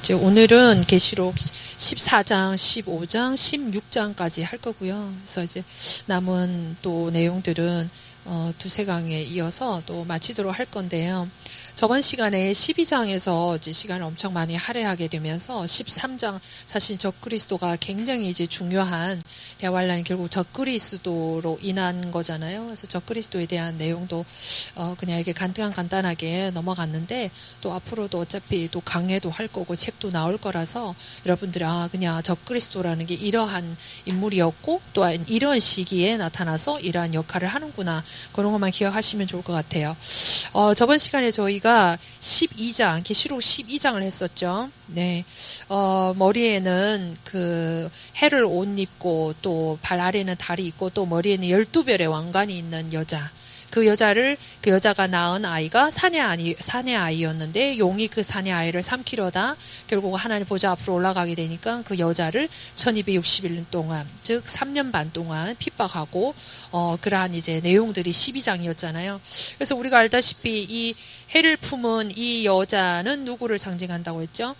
이제 오늘은 계시록 14장, 15장, 16장까지 할 거고요. 그래서 이제 남은 또 내용들은 두세 강에 이어서 또 마치도록 할 건데요. 저번 시간에 12장에서 이제 시간을 엄청 많이 할애하게 되면서 13장 사실 적그리스도가 굉장히 이제 중요한 대환란이 결국 적그리스도로 인한 거잖아요. 그래서 적그리스도에 대한 내용도 그냥 이렇게 간단하게 넘어갔는데 또 앞으로도 어차피 또 강해도 할 거고 책도 나올 거라서 여러분들이 그냥 적그리스도라는 게 이러한 인물이었고 또 이런 시기에 나타나서 이러한 역할을 하는구나 그런 것만 기억하시면 좋을 것 같아요. 저번 시간에 저희가 12장, 계시록 12장을 했었죠. 네. 머리에는 그 해를 옷 입고 또 발 아래는 달이 있고 또 머리에는 12별의 왕관이 있는 여자. 그 여자가 낳은 아이가 사내 아이였는데 용이 그 사내 아이를 삼키려다 결국 하나님 보좌 앞으로 올라가게 되니까 그 여자를 1260일 동안, 즉 3년 반 동안 핍박하고, 그러한 이제 내용들이 12장이었잖아요. 그래서 우리가 알다시피 이 해를 품은 이 여자는 누구를 상징한다고 했죠?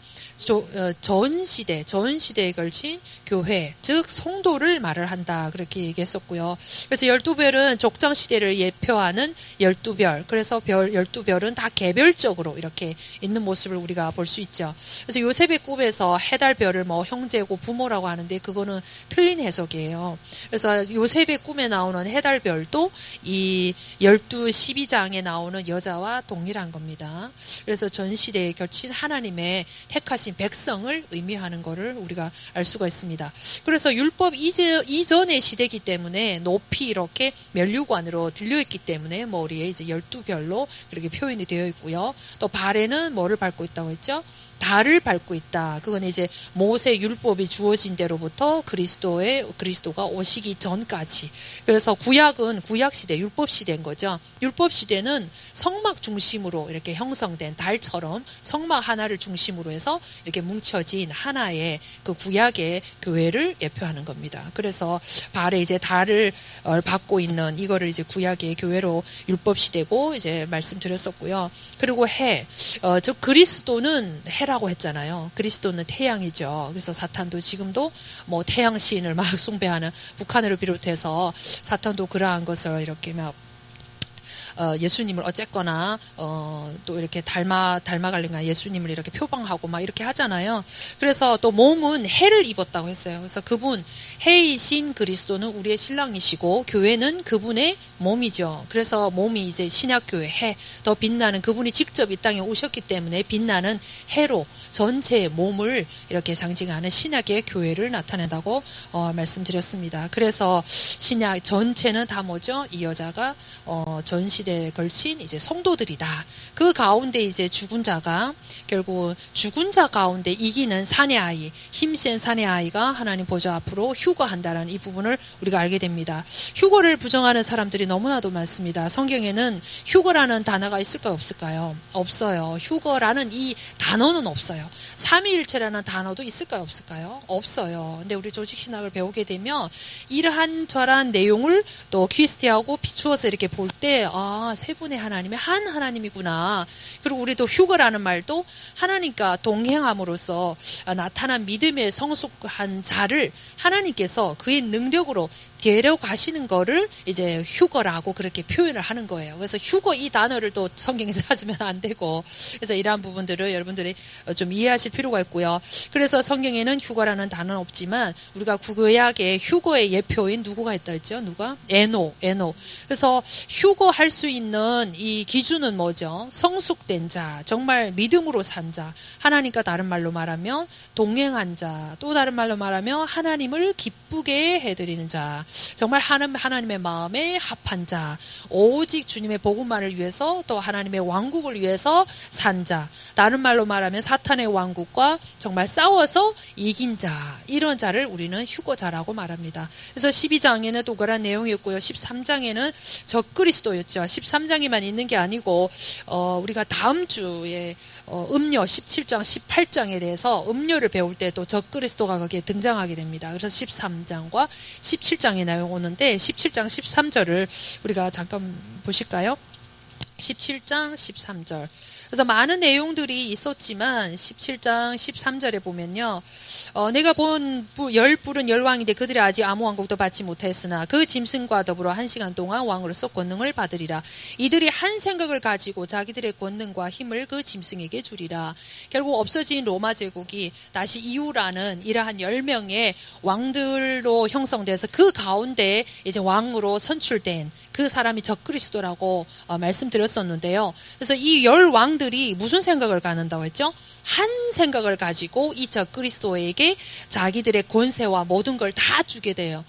전 시대에 걸친 교회, 즉 성도를 말을 한다 그렇게 얘기했었고요. 그래서 12별은 족장 시대를 예표하는 12별. 그래서 12별은 다 개별적으로 이렇게 있는 모습을 우리가 볼 수 있죠. 그래서 요셉의 꿈에서 해달별을 형제고 부모라고 하는데 그거는 틀린 해석이에요. 그래서 요셉의 꿈에 나오는 해달별도 이 12장에 나오는 여자와 동일한 겁니다. 그래서 전 시대에 걸친 하나님의 택하신 백성을 의미하는 것을 우리가 알 수가 있습니다. 그래서 율법 이전의 시대이기 때문에 높이 이렇게 면류관으로 들려있기 때문에 머리에 이제 12별로 그렇게 표현이 되어 있고요. 또 발에는 뭐를 밟고 있다고 했죠? 달을 밟고 있다. 그건 이제 모세 율법이 주어진 대로부터 그리스도가 오시기 전까지. 그래서 구약은 구약 시대, 율법 시대인 거죠. 율법 시대는 성막 중심으로 이렇게 형성된 달처럼 성막 하나를 중심으로 해서 이렇게 뭉쳐진 하나의 그 구약의 교회를 예표하는 겁니다. 그래서 발에 이제 달을 받고 있는 이거를 이제 구약의 교회로 율법 시대고 이제 말씀드렸었고요. 그리고 즉 그리스도는 라고 했잖아요. 그리스도는 태양이죠. 그래서 사탄도 지금도 태양 시인을 막 숭배하는 북한을 비롯해서 사탄도 그러한 것을 이렇게 막 예수님을 어쨌거나 또 이렇게 닮아가려면 예수님을 이렇게 표방하고 막 이렇게 하잖아요. 그래서 또 몸은 해를 입었다고 했어요. 그래서 그분 해이신 그리스도는 우리의 신랑이시고 교회는 그분의 몸이죠. 그래서 몸이 이제 신약교회 더 빛나는 그분이 직접 이 땅에 오셨기 때문에 빛나는 해로 전체의 몸을 이렇게 상징하는 신약의 교회를 나타낸다고 말씀드렸습니다. 그래서 신약 전체는 다 뭐죠? 이 여자가 전 시대에 걸친 이제 성도들이다. 그 가운데 이제 죽은 자가 결국 죽은 자 가운데 이기는 사내 아이, 힘센 사내 아이가 하나님 보좌 앞으로 휴거한다라는 이 부분을 우리가 알게 됩니다. 휴거를 부정하는 사람들이 너무나도 많습니다. 성경에는 휴거라는 단어가 있을까요? 없을까요? 없어요. 휴거라는 이 단어는 없어요. 삼위일체라는 단어도 있을까요? 없을까요? 없어요. 근데 우리 조직신학을 배우게 되면 이러한 저러한 내용을 또 퀴스티하고 비추어서 이렇게 볼 때 세 분의 하나님의 한 하나님이구나. 그리고 우리도 휴거라는 말도 하나님과 동행함으로써 나타난 믿음의 성숙한 자를 하나님께서 그의 능력으로 데려가시는 거를 이제 휴거라고 그렇게 표현을 하는 거예요. 그래서 휴거 이 단어를 또 성경에서 하시면 안 되고, 그래서 이러한 부분들을 여러분들이 좀 이해하실 필요가 있고요. 그래서 성경에는 휴거라는 단어는 없지만 우리가 구약의 휴거의 예표인 누구가 있다 했죠? 누가? 에노. 그래서 휴거할 수 있는 이 기준은 뭐죠? 성숙된 자, 정말 믿음으로 산 자, 하나님과 다른 말로 말하면 동행한 자, 또 다른 말로 말하면 하나님을 기쁘게 해드리는 자, 정말 하나님의 마음에 합한 자, 오직 주님의 복음만을 위해서 또 하나님의 왕국을 위해서 산 자, 다른 말로 말하면 사탄의 왕국과 정말 싸워서 이긴 자, 이런 자를 우리는 휴거자라고 말합니다. 그래서 12장에는 또 그런 내용이 있고요. 13장에는 적그리스도였죠. 13장에만 있는 게 아니고 우리가 다음 주에 음료 17장, 18장에 대해서 음료를 배울 때 또 적그리스도가 거기에 등장하게 됩니다. 그래서 13장과 17장에 나오는데 17장 13절을 우리가 잠깐 보실까요? 17장 13절. 그래서 많은 내용들이 있었지만 17장 13절에 보면요. 내가 본 열 뿔은 열왕인데 그들이 아직 아무 왕국도 받지 못하였으나 그 짐승과 더불어 1시간 동안 왕으로서 권능을 받으리라. 이들이 한 생각을 가지고 자기들의 권능과 힘을 그 짐승에게 주리라. 결국 없어진 로마 제국이 다시 이후라는 이러한 10명의 왕들로 형성돼서 그 가운데 이제 왕으로 선출된 그 사람이 적그리스도라고 말씀드렸었는데요. 그래서 이 10왕들이 무슨 생각을 갖는다고 했죠? 한 생각을 가지고 이 적그리스도에게 자기들의 권세와 모든 걸 다 주게 돼요.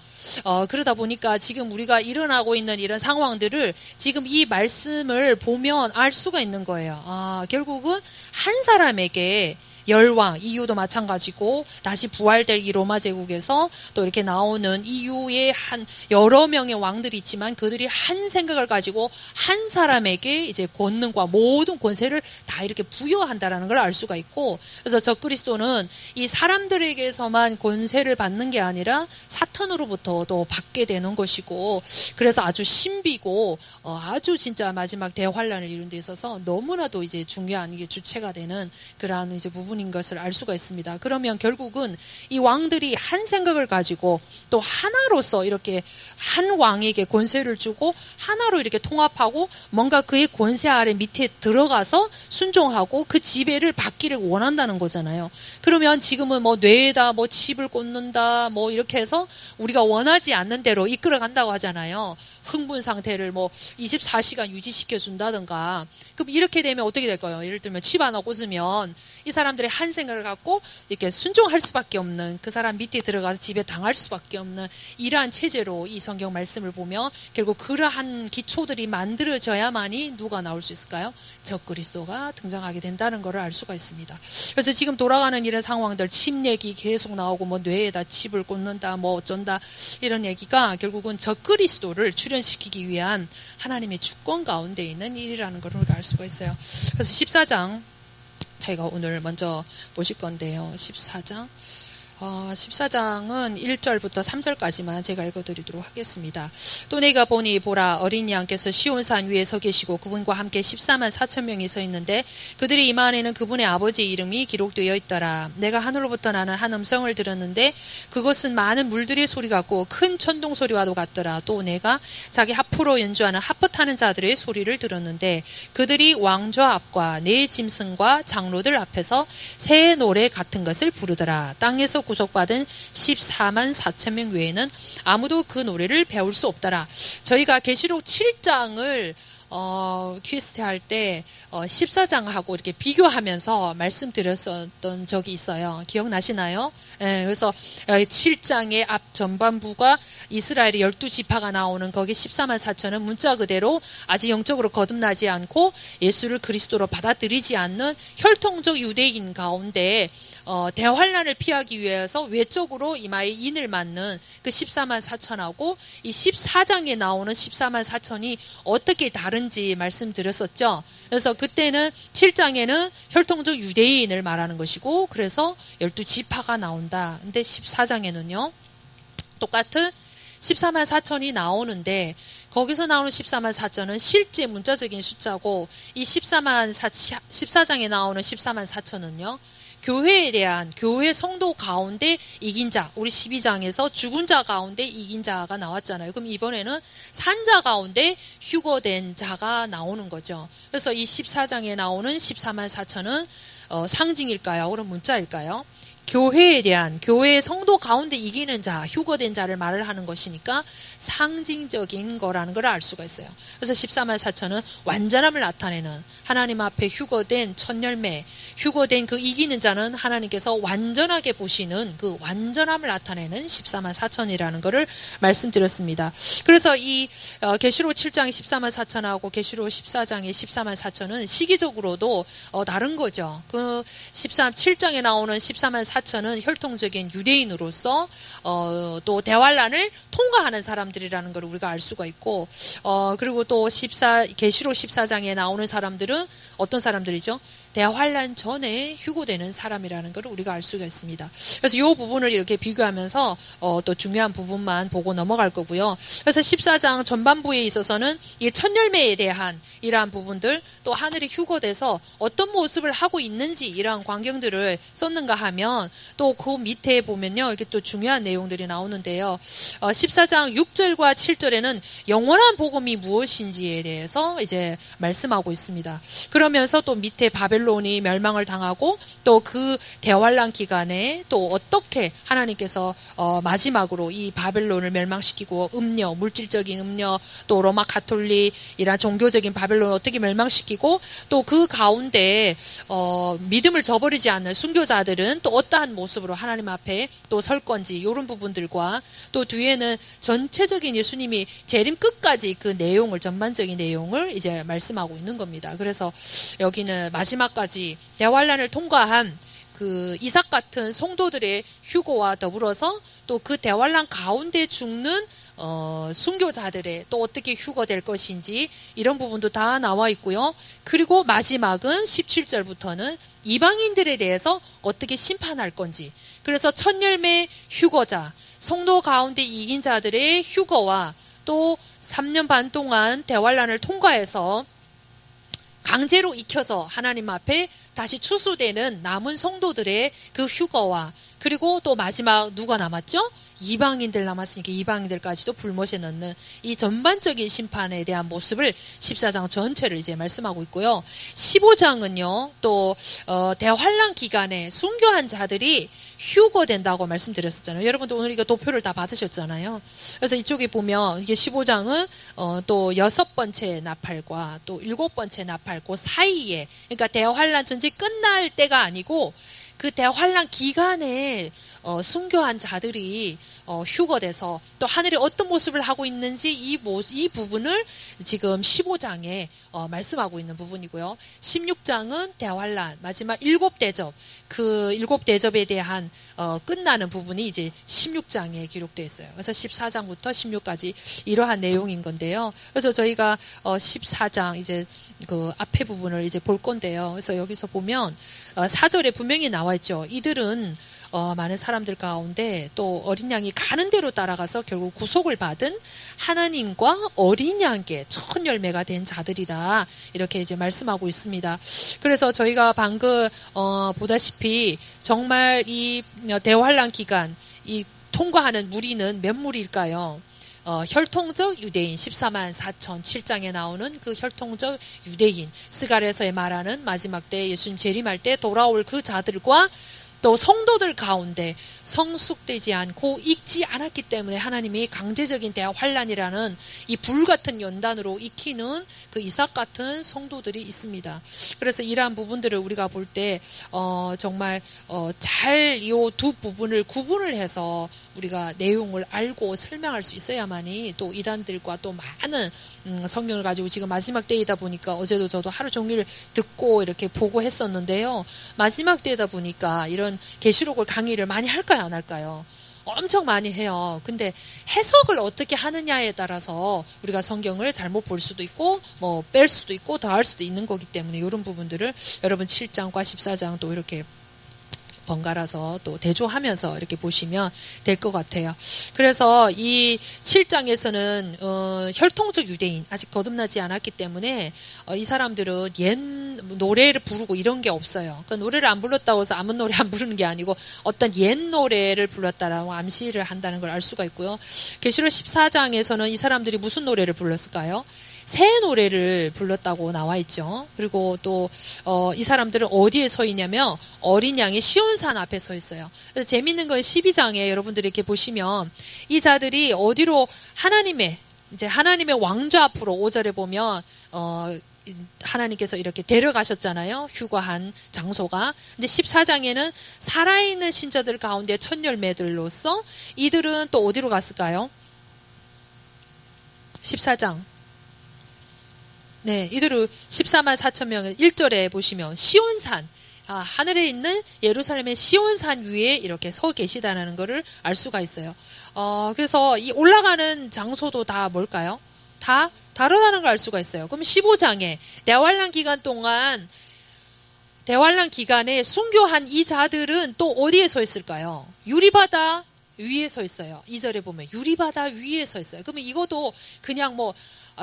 그러다 보니까 지금 우리가 일어나고 있는 이런 상황들을 지금 이 말씀을 보면 알 수가 있는 거예요. 결국은 한 사람에게 열왕, 이유도 마찬가지고 다시 부활될 이 로마 제국에서 또 이렇게 나오는 이유의 한 여러 명의 왕들이 있지만 그들이 한 생각을 가지고 한 사람에게 이제 권능과 모든 권세를 다 이렇게 부여한다라는 걸 알 수가 있고, 그래서 적그리스도는 이 사람들에게서만 권세를 받는 게 아니라 사탄으로부터도 받게 되는 것이고, 그래서 아주 신비고 아주 진짜 마지막 대환란을 이룬 데 있어서 너무나도 이제 중요한 이게 주체가 되는 그러한 이제 부분인 것을 알 수가 있습니다. 그러면 결국은 이 왕들이 한 생각을 가지고 또 하나로서 이렇게 한 왕에게 권세를 주고 하나로 이렇게 통합하고 뭔가 그의 권세 아래 밑에 들어가서 순종하고 그 지배를 받기를 원한다는 거잖아요. 그러면 지금은 뭐 뇌에다 뭐 칩을 꽂는다 뭐 이렇게 해서 우리가 원하지 않는 대로 이끌어 간다고 하잖아요. 흥분 상태를 뭐 24시간 유지시켜 준다든가. 그럼 이렇게 되면 어떻게 될까요? 예를 들면 칩 하나 꽂으면 이 사람들의 한 생각을 갖고 이렇게 순종할 수밖에 없는, 그 사람 밑에 들어가서 지배 당할 수밖에 없는 이러한 체제로 이 성경 말씀을 보며 결국 그러한 기초들이 만들어져야만이 누가 나올 수 있을까요? 적그리스도가 등장하게 된다는 것을 알 수가 있습니다. 그래서 지금 돌아가는 이런 상황들, 칩 얘기 계속 나오고 뭐 뇌에다 칩을 꽂는다 뭐 어쩐다 이런 얘기가 결국은 적그리스도를 출현시키기 위한 하나님의 주권 가운데 있는 일이라는 것을 우리가 알 수가 있어요. 그래서 14장 저희가 오늘 먼저 보실 건데요. 14장 14장은 1절부터 3절까지만 제가 읽어드리도록 하겠습니다. 또 내가 보니 보라 어린 양께서 시온산 위에 서 계시고 그분과 함께 14만 4천 명이 서 있는데 그들의 이마 안에는 그분의 아버지의 이름이 기록되어 있더라. 내가 하늘로부터 나는 한 음성을 들었는데 그것은 많은 물들의 소리 같고 큰 천둥 소리와도 같더라. 또 내가 자기 하프로 연주하는 하프 타는 자들의 소리를 들었는데 그들이 왕좌 앞과 네 짐승과 장로들 앞에서 새 노래 같은 것을 부르더라. 땅에서 구속받은 14만 4천 명 외에는 아무도 그 노래를 배울 수 없더라. 저희가 계시록 7장을 퀴스트 할 때 14장하고 이렇게 비교하면서 말씀드렸었던 적이 있어요. 기억나시나요? 네, 그래서 7장의 앞 전반부가 이스라엘의 12지파가 나오는 거기 14만 4천은 문자 그대로 아직 영적으로 거듭나지 않고 예수를 그리스도로 받아들이지 않는 혈통적 유대인 가운데 대환란을 피하기 위해서 외적으로 이마에 인을 맞는 그 14만 4천하고 이 14장에 나오는 14만 4천이 어떻게 다른지 말씀드렸었죠. 그래서 그때는 7장에는 혈통적 유대인을 말하는 것이고 그래서 12지파가 나온다. 근데 14장에는요. 똑같은 14만 4천이 나오는데 거기서 나오는 14만 4천은 실제 문자적인 숫자고 이 14장에 나오는 14만 4천은요. 교회에 대한 교회 성도 가운데 이긴 자, 우리 12장에서 죽은 자 가운데 이긴 자가 나왔잖아요. 그럼 이번에는 산자 가운데 휴거된 자가 나오는 거죠. 그래서 이 14장에 나오는 14만 4천은 상징일까요? 그럼 문자일까요? 교회에 대한 교회의 성도 가운데 이기는 자, 휴거된 자를 말을 하는 것이니까 상징적인 거라는 걸 알 수가 있어요. 그래서 14만 4천은 완전함을 나타내는 하나님 앞에 휴거된 첫 열매, 휴거된 그 이기는 자는 하나님께서 완전하게 보시는 그 완전함을 나타내는 14만 4천이라는 것을 말씀드렸습니다. 그래서 이 계시록 7장의 14만 4천하고 계시록 14장의 14만 4천은 시기적으로도 다른 거죠. 그 7장에 나오는 14만 4천은 혈통적인 유대인으로서 또 대환란을 통과하는 사람들이라는 걸 우리가 알 수가 있고 그리고 또 계시록 14장에 나오는 사람들은 어떤 사람들이죠? 대환란 전에 휴고되는 사람이라는 걸 우리가 알 수가 있습니다. 그래서 이 부분을 이렇게 비교하면서 또 중요한 부분만 보고 넘어갈 거고요. 그래서 14장 전반부에 있어서는 이 첫 열매에 대한 이러한 부분들, 또 하늘이 휴고돼서 어떤 모습을 하고 있는지 이러한 광경들을 썼는가 하면, 또 그 밑에 보면요, 이게 또 중요한 내용들이 나오는데요. 14장 6절과 7절에는 영원한 복음이 무엇인지에 대해서 이제 말씀하고 있습니다. 그러면서 또 밑에 바벨론이 멸망을 당하고 또 그 대환란 기간에 또 어떻게 하나님께서 마지막으로 이 바벨론을 멸망시키고 음녀, 물질적인 음녀, 또 로마 가톨릭 이런 종교적인 바벨론을 어떻게 멸망시키고, 또 그 가운데 믿음을 저버리지 않는 순교자들은 또 어떠한 모습으로 하나님 앞에 또 설 건지, 이런 부분들과, 또 뒤에는 전체적인 예수님이 재림 끝까지 그 내용을, 전반적인 내용을 이제 말씀하고 있는 겁니다. 그래서 여기는 마지막까지 대환란을 통과한 그 이삭 같은 성도들의 휴고와 더불어서 또 그 대환란 가운데 죽는 순교자들의 또 어떻게 휴거될 것인지 이런 부분도 다 나와 있고요. 그리고 마지막은 17절부터는 이방인들에 대해서 어떻게 심판할 건지, 그래서 첫 열매 휴거자, 성도 가운데 이긴 자들의 휴거와 또 3년 반 동안 대환란을 통과해서 강제로 익혀서 하나님 앞에 다시 추수되는 남은 성도들의 그 휴거와, 그리고 또 마지막 누가 남았죠? 이방인들 남았으니까 이방인들까지도 불못에 넣는 이 전반적인 심판에 대한 모습을 14장 전체를 이제 말씀하고 있고요. 15장은요, 또 대환란 기간에 순교한 자들이 휴거된다고 말씀드렸었잖아요. 여러분도 오늘 이거 도표를 다 받으셨잖아요. 그래서 이쪽에 보면 이게 15장은 또 6번째 나팔과 또 7번째 나팔 그 사이에, 그러니까 대환란 전쟁 끝날 때가 아니고 그 대환란 기간에 순교한 자들이 휴거돼서 또 하늘이 어떤 모습을 하고 있는지 이 부분을 지금 15장에 말씀하고 있는 부분이고요. 16장은 대환란 마지막 7대접, 그 7대접에 대한 끝나는 부분이 이제 16장에 기록되어 있어요. 그래서 14장부터 16까지 이러한 내용인 건데요. 그래서 저희가 14장 이제 그 앞에 부분을 이제 볼 건데요. 그래서 여기서 보면 4절에 분명히 나와 있죠. 이들은 많은 사람들 가운데 또 어린 양이 가는 대로 따라가서 결국 구속을 받은 하나님과 어린 양께 첫 열매가 된 자들이라 이렇게 이제 말씀하고 있습니다. 그래서 저희가 방금 보다시피 정말 이 대환란 기간 이 통과하는 무리는 몇 무리일까요? 혈통적 유대인 14만 4천 7장에 나오는 그 혈통적 유대인, 스가랴서에 말하는 마지막 때 예수님 재림할 때 돌아올 그 자들과 또 성도들 가운데 성숙되지 않고 익지 않았기 때문에 하나님이 강제적인 대환란이라는 이 불같은 연단으로 익히는 그 이삭 같은 성도들이 있습니다. 그래서 이러한 부분들을 우리가 볼 때 정말 잘 이 두 부분을 구분을 해서 우리가 내용을 알고 설명할 수 있어야만이 또 이단들과 또 많은 성경을 가지고 지금 마지막 때이다 보니까 어제도 저도 하루 종일 듣고 이렇게 보고 했었는데요. 마지막 때이다 보니까 이런 계시록을 강의를 많이 할까요, 안 할까요? 엄청 많이 해요. 근데 해석을 어떻게 하느냐에 따라서 우리가 성경을 잘못 볼 수도 있고 뭐 뺄 수도 있고 더할 수도 있는 거기 때문에 이런 부분들을 여러분 7장과 14장 또 이렇게 번갈아서 또 대조하면서 이렇게 보시면 될 것 같아요. 그래서 이 7장에서는 혈통적 유대인 아직 거듭나지 않았기 때문에 이 사람들은 옛 노래를 부르고 이런 게 없어요. 그 노래를 안 불렀다고 해서 아무 노래 안 부르는 게 아니고 어떤 옛 노래를 불렀다라고 암시를 한다는 걸 알 수가 있고요. 계시록 14장에서는 이 사람들이 무슨 노래를 불렀을까요? 새 노래를 불렀다고 나와 있죠. 그리고 또 이 사람들은 어디에 서 있냐면 어린 양의 시온산 앞에 서 있어요. 그래서 재밌는 건 12장에 여러분들이 이렇게 보시면 이 자들이 어디로 하나님의 왕좌 앞으로 5절에 보면 하나님께서 이렇게 데려가셨잖아요. 휴거한 장소가. 근데 14장에는 살아있는 신자들 가운데 첫 열매들로서 이들은 또 어디로 갔을까요? 14장. 네, 이들은 14만 4천 명을 1절에 보시면 시온산, 하늘에 있는 예루살렘의 시온산 위에 이렇게 서 계시다는 것을 알 수가 있어요. 그래서 이 올라가는 장소도 다 뭘까요? 다 다르다는 걸 알 수가 있어요. 그럼 15장에 대환란 기간 동안 대환란 기간에 순교한 이 자들은 또 어디에 서 있을까요? 유리바다 위에 서 있어요. 2절에 보면 유리바다 위에 서 있어요. 그러면 이것도 그냥 뭐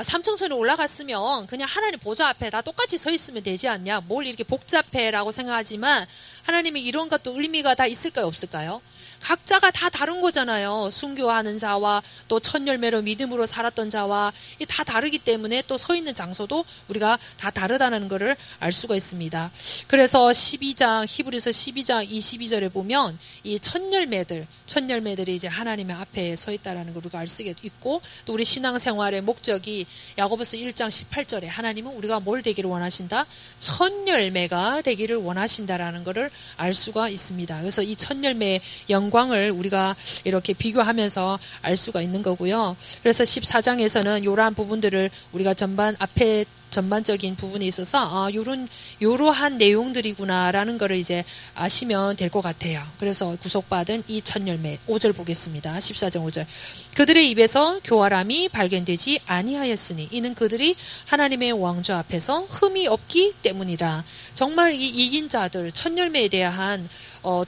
삼청천에 올라갔으면 그냥 하나님 보좌 앞에 다 똑같이 서 있으면 되지 않냐, 뭘 이렇게 복잡해라고 생각하지만 하나님이 이런 것도 의미가 다 있을까요, 없을까요? 각자가 다 다른 거잖아요. 순교하는 자와 또 첫 열매로 믿음으로 살았던 자와 다 다르기 때문에 또 서 있는 장소도 우리가 다 다르다는 것을 알 수가 있습니다. 그래서 12장 히브리서 12장 22절에 보면 이 첫 열매들이 이제 하나님의 앞에 서 있다라는 걸 우리가 알 수 있고, 또 우리 신앙생활의 목적이 야고보서 1장 18절에 하나님은 우리가 뭘 되기를 원하신다? 첫 열매가 되기를 원하신다라는 것을 알 수가 있습니다. 그래서 이 첫 열매의 영광을 우리가 이렇게 비교하면서 알 수가 있는 거고요. 그래서 14장에서는 이러한 부분들을 우리가 전반적인 부분에 있어서 요러한 내용들이구나라는 거를 이제 아시면 될 것 같아요. 그래서 구속받은 이 첫 열매 5절 보겠습니다. 14장 5절. 그들의 입에서 교활함이 발견되지 아니하였으니 이는 그들이 하나님의 왕좌 앞에서 흠이 없기 때문이라. 정말 이 이긴 자들 첫 열매에 대한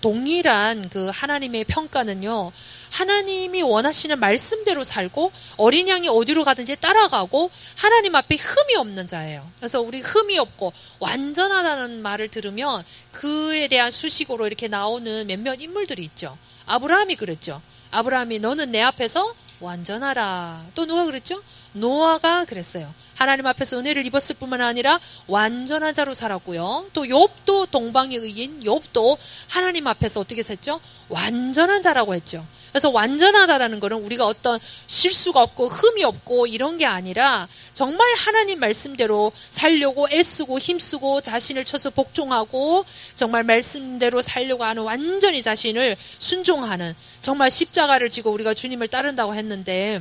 동일한 그 하나님의 평가는요, 하나님이 원하시는 말씀대로 살고 어린 양이 어디로 가든지 따라가고 하나님 앞에 흠이 없는 자예요. 그래서 우리 흠이 없고 완전하다는 말을 들으면 그에 대한 수식어로 이렇게 나오는 몇몇 인물들이 있죠. 아브라함이 그랬죠. 아브라함이 너는 내 앞에서 완전하라. 또 누가 그랬죠? 노아가 그랬어요. 하나님 앞에서 은혜를 입었을 뿐만 아니라 완전한 자로 살았고요. 또 욥도 동방의 의인 욥도 하나님 앞에서 어떻게 섰죠? 완전한 자라고 했죠. 그래서 완전하다라는 것은 우리가 어떤 실수가 없고 흠이 없고 이런 게 아니라 정말 하나님 말씀대로 살려고 애쓰고 힘쓰고 자신을 쳐서 복종하고 정말 말씀대로 살려고 하는, 완전히 자신을 순종하는, 정말 십자가를 지고 우리가 주님을 따른다고 했는데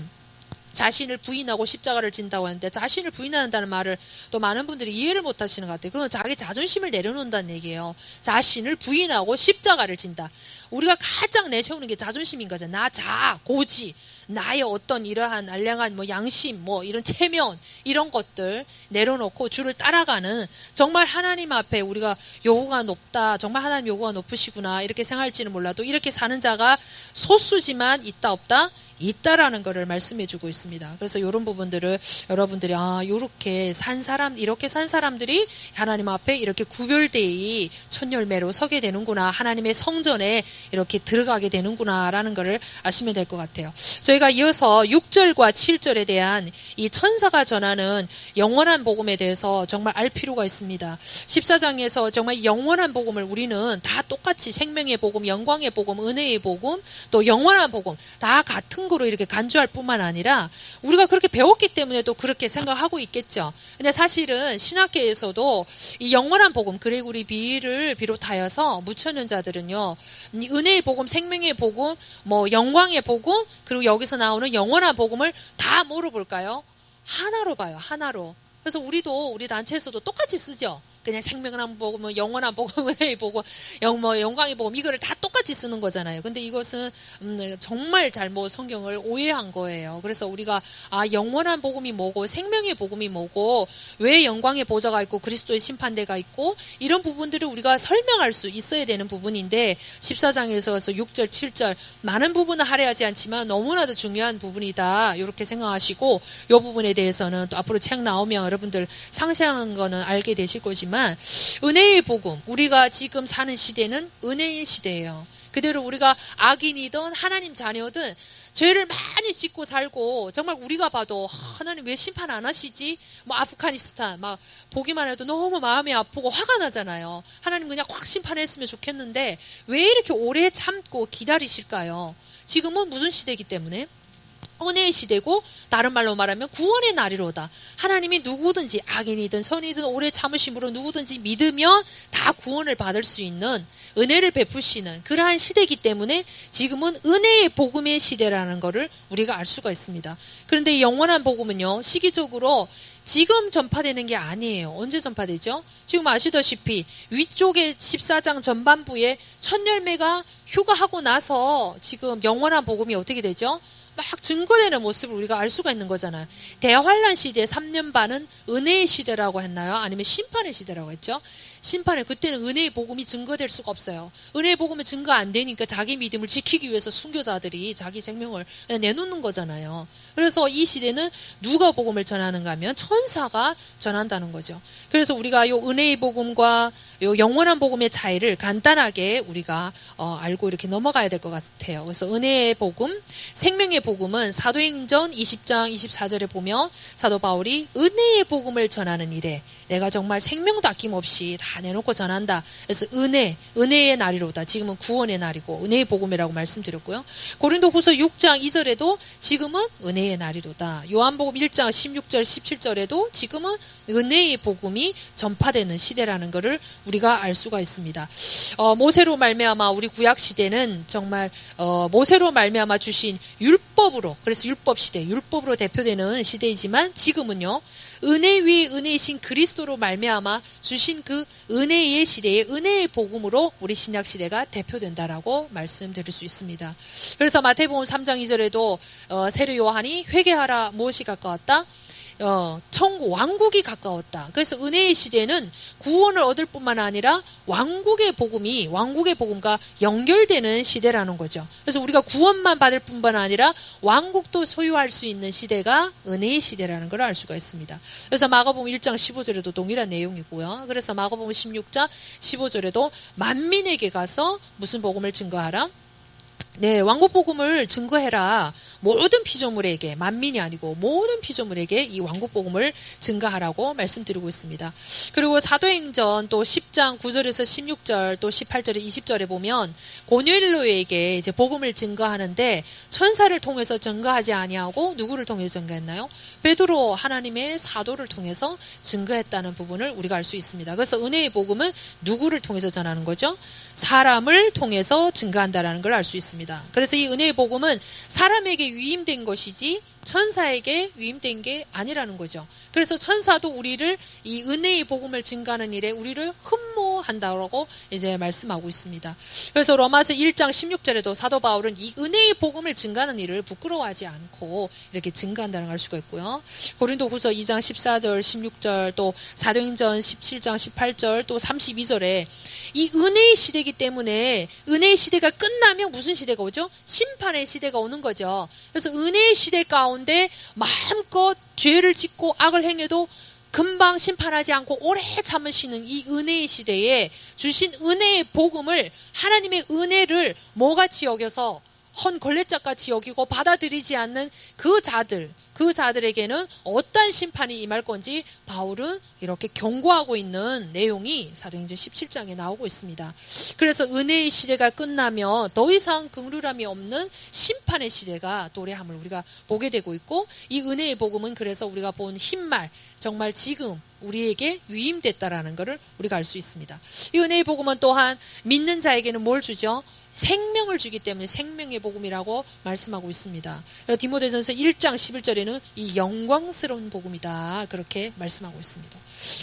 자신을 부인하고 십자가를 진다고 하는데, 자신을 부인한다는 말을 또 많은 분들이 이해를 못 하시는 것 같아요. 그건 자기 자존심을 내려놓는다는 얘기예요. 자신을 부인하고 십자가를 진다. 우리가 가장 내세우는 게 자존심인 거죠. 나 자, 고지, 나의 어떤 이러한 알량한 뭐 양심, 뭐 이런 체면, 이런 것들 내려놓고 주를 따라가는, 정말 하나님 앞에 우리가 요구가 높다, 정말 하나님 요구가 높으시구나 이렇게 생각할지는 몰라도 이렇게 사는 자가 소수지만 있다 없다? 있다라는 것을 말씀해 주고 있습니다. 그래서 이런 부분들을 여러분들이 이렇게 산 사람들이 하나님 앞에 이렇게 구별되이 첫 열매로 서게 되는구나, 하나님의 성전에 이렇게 들어가게 되는구나라는 것을 아시면 될 것 같아요. 저희가 이어서 6절과 7절에 대한 이 천사가 전하는 영원한 복음에 대해서 정말 알 필요가 있습니다. 14장에서 정말 영원한 복음을 우리는 다 똑같이 생명의 복음, 영광의 복음, 은혜의 복음, 또 영원한 복음 다 같은 거로 이렇게 간주할 뿐만 아니라 우리가 그렇게 배웠기 때문에 또 그렇게 생각하고 있겠죠. 근데 사실은 신학계에서도 이 영원한 복음, 그레고리 비를 비롯하여서 무천년자들은요, 이 은혜의 복음, 생명의 복음, 뭐 영광의 복음, 그리고 여기서 나오는 영원한 복음을 다 뭐로 볼까요? 하나로 봐요. 하나로. 그래서 우리 단체에서도 똑같이 쓰죠. 그냥 생명한 복음, 영원한 복음, 은혜의 복음, 영광의 복음, 이거를 다 똑같이 쓰는 거잖아요. 근데 이것은 정말 잘못 성경을 오해한 거예요. 그래서 우리가 영원한 복음이 뭐고 생명의 복음이 뭐고 왜 영광의 보좌가 있고 그리스도의 심판대가 있고 이런 부분들을 우리가 설명할 수 있어야 되는 부분인데 14장에서 6절, 7절 많은 부분은 할애하지 않지만 너무나도 중요한 부분이다, 이렇게 생각하시고 이 부분에 대해서는 또 앞으로 책 나오면 여러분들 상세한 거는 알게 되실 거지만, 은혜의 복음, 우리가 지금 사는 시대는 은혜의 시대예요. 그대로 우리가 악인이든 하나님 자녀든 죄를 많이 짓고 살고 정말 우리가 봐도 하나님 왜 심판 안 하시지? 뭐 아프가니스탄 막 보기만 해도 너무 마음이 아프고 화가 나잖아요. 하나님 그냥 확 심판했으면 좋겠는데 왜 이렇게 오래 참고 기다리실까요? 지금은 무슨 시대이기 때문에? 은혜의 시대고, 다른 말로 말하면 구원의 날이로다. 하나님이 누구든지 악인이든 선이든 오래 참으심으로 누구든지 믿으면 다 구원을 받을 수 있는 은혜를 베푸시는 그러한 시대이기 때문에 지금은 은혜의 복음의 시대라는 것을 우리가 알 수가 있습니다. 그런데 이 영원한 복음은요, 시기적으로 지금 전파되는 게 아니에요. 언제 전파되죠? 지금 아시다시피 위쪽에 14장 전반부에 첫 열매가 휴가하고 나서 지금 영원한 복음이 어떻게 되죠? 막 증거되는 모습을 우리가 알 수가 있는 거잖아요. 대환란 시대 3년 반은 은혜의 시대라고 했나요? 아니면 심판의 시대라고 했죠? 심판에 그때는 은혜의 복음이 증거될 수가 없어요. 은혜의 복음이 증거 안 되니까 자기 믿음을 지키기 위해서 순교자들이 자기 생명을 내놓는 거잖아요. 그래서 이 시대는 누가 복음을 전하는가 하면 천사가 전한다는 거죠. 그래서 우리가 요 은혜의 복음과 요 영원한 복음의 차이를 간단하게 우리가 알고 이렇게 넘어가야 될 것 같아요. 그래서 은혜의 복음, 생명의 복음은 사도행전 20장 24절에 보면 사도 바울이 은혜의 복음을 전하는 일에 내가 정말 생명도 아낌없이 다 내놓고 전한다. 그래서 은혜의 날이로다. 지금은 구원의 날이고 은혜의 복음이라고 말씀드렸고요. 고린도후서 6장 2절에도 지금은 은혜의 날이로다. 요한복음 1장 16절 17절에도 지금은 은혜의 복음이 전파되는 시대라는 것을 우리가 알 수가 있습니다. 모세로 말미암아 우리 구약 시대는 정말 모세로 말미암아 주신 율법으로, 그래서 율법 시대, 율법으로 대표되는 시대이지만 지금은요, 은혜 위에 은혜이신 그리스도로 말미암아 주신 그 은혜의 시대에 은혜의 복음으로 우리 신약 시대가 대표된다라고 말씀드릴 수 있습니다. 그래서 마태복음 3장 2절에도 세례 요한이 회개하라, 무엇이 가까웠다? 왕국이 가까웠다. 그래서 은혜의 시대는 구원을 얻을 뿐만 아니라 왕국의 복음과 연결되는 시대라는 거죠. 그래서 우리가 구원만 받을 뿐만 아니라 왕국도 소유할 수 있는 시대가 은혜의 시대라는 걸 알 수가 있습니다. 그래서 마가복음 1장 15절에도 동일한 내용이고요. 그래서 마가복음 16장 15절에도 만민에게 가서 무슨 복음을 증거하라? 네, 왕국 복음을 증거해라. 모든 피조물에게, 만민이 아니고 모든 피조물에게 이 왕국 복음을 증거하라고 말씀드리고 있습니다. 그리고 사도행전 또 10장 9절에서 16절 또 18절에 20절에 보면 고넬료에게 이제 복음을 증거하는데 천사를 통해서 증거하지 아니하고 누구를 통해서 증거했나요? 베드로, 하나님의 사도를 통해서 증거했다는 부분을 우리가 알 수 있습니다. 그래서 은혜의 복음은 누구를 통해서 전하는 거죠? 사람을 통해서 증거한다는 걸 알 수 있습니다. 그래서 이 은혜의 복음은 사람에게 위임된 것이지 천사에게 위임된 게 아니라는 거죠. 그래서 천사도 우리를 이 은혜의 복음을 증거하는 일에 우리를 흠모한다고 이제 말씀하고 있습니다. 그래서 로마서 1장 16절에도 사도 바울은 이 은혜의 복음을 증거하는 일을 부끄러워하지 않고 이렇게 증거한다는 걸 알 수가 있고요. 고린도후서 2장 14절 16절 또 사도행전 17장 18절 또 32절에 이 은혜의 시대이기 때문에 은혜의 시대가 끝나면 무슨 시대가 오죠? 심판의 시대가 오는 거죠. 그래서 은혜의 시대 가운데 마음껏 죄를 짓고 악을 행해도 금방 심판하지 않고 오래 참으시는 이 은혜의 시대에 주신 은혜의 복음을, 하나님의 은혜를 뭐같이 여겨서 헌 걸레짝같이 여기고 받아들이지 않는 그 자들에게는 어떤 심판이 임할 건지 바울은 이렇게 경고하고 있는 내용이 사도행전 17장에 나오고 있습니다. 그래서 은혜의 시대가 끝나면 더 이상 긍휼함이 없는 심판의 시대가 도래함을 우리가 보게 되고 있고, 이 은혜의 복음은 그래서 우리가 본 흰말, 정말 지금 우리에게 위임됐다라는 것을 우리가 알 수 있습니다. 이 은혜의 복음은 또한 믿는 자에게는 뭘 주죠? 생명을 주기 때문에 생명의 복음이라고 말씀하고 있습니다. 디모데전서 1장 11절에는 이 영광스러운 복음이다, 그렇게 말씀하고 있습니다.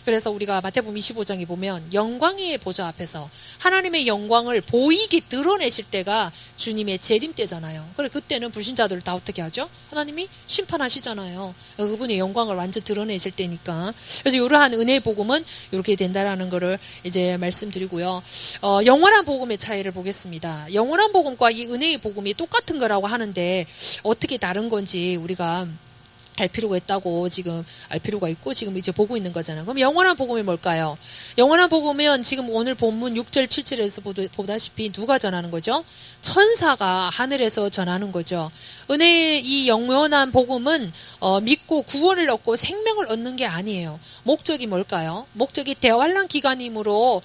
그래서 우리가 마태복음 25장에 보면 영광의 보좌 앞에서 하나님의 영광을 보이게 드러내실 때가 주님의 재림 때잖아요. 그래, 그때는 불신자들을 다 어떻게 하죠? 하나님이 심판하시잖아요. 그분의 영광을 완전 드러내실 때니까. 그래서 이러한 은혜의 복음은 이렇게 된다라는 것을 이제 말씀드리고요. 영원한 복음의 차이를 보겠습니다. 영원한 복음과 이 은혜의 복음이 똑같은 거라고 하는데 어떻게 다른 건지 우리가 알 필요가 있다고 지금 알 필요가 있고 지금 이제 보고 있는 거잖아요. 그럼 영원한 복음이 뭘까요? 영원한 복음은 지금 오늘 본문 6절 7절에서 보다시피 누가 전하는 거죠? 천사가 하늘에서 전하는 거죠. 은혜의 이 영원한 복음은 믿고 구원을 얻고 생명을 얻는 게 아니에요. 목적이 뭘까요? 목적이 대환란 기간이므로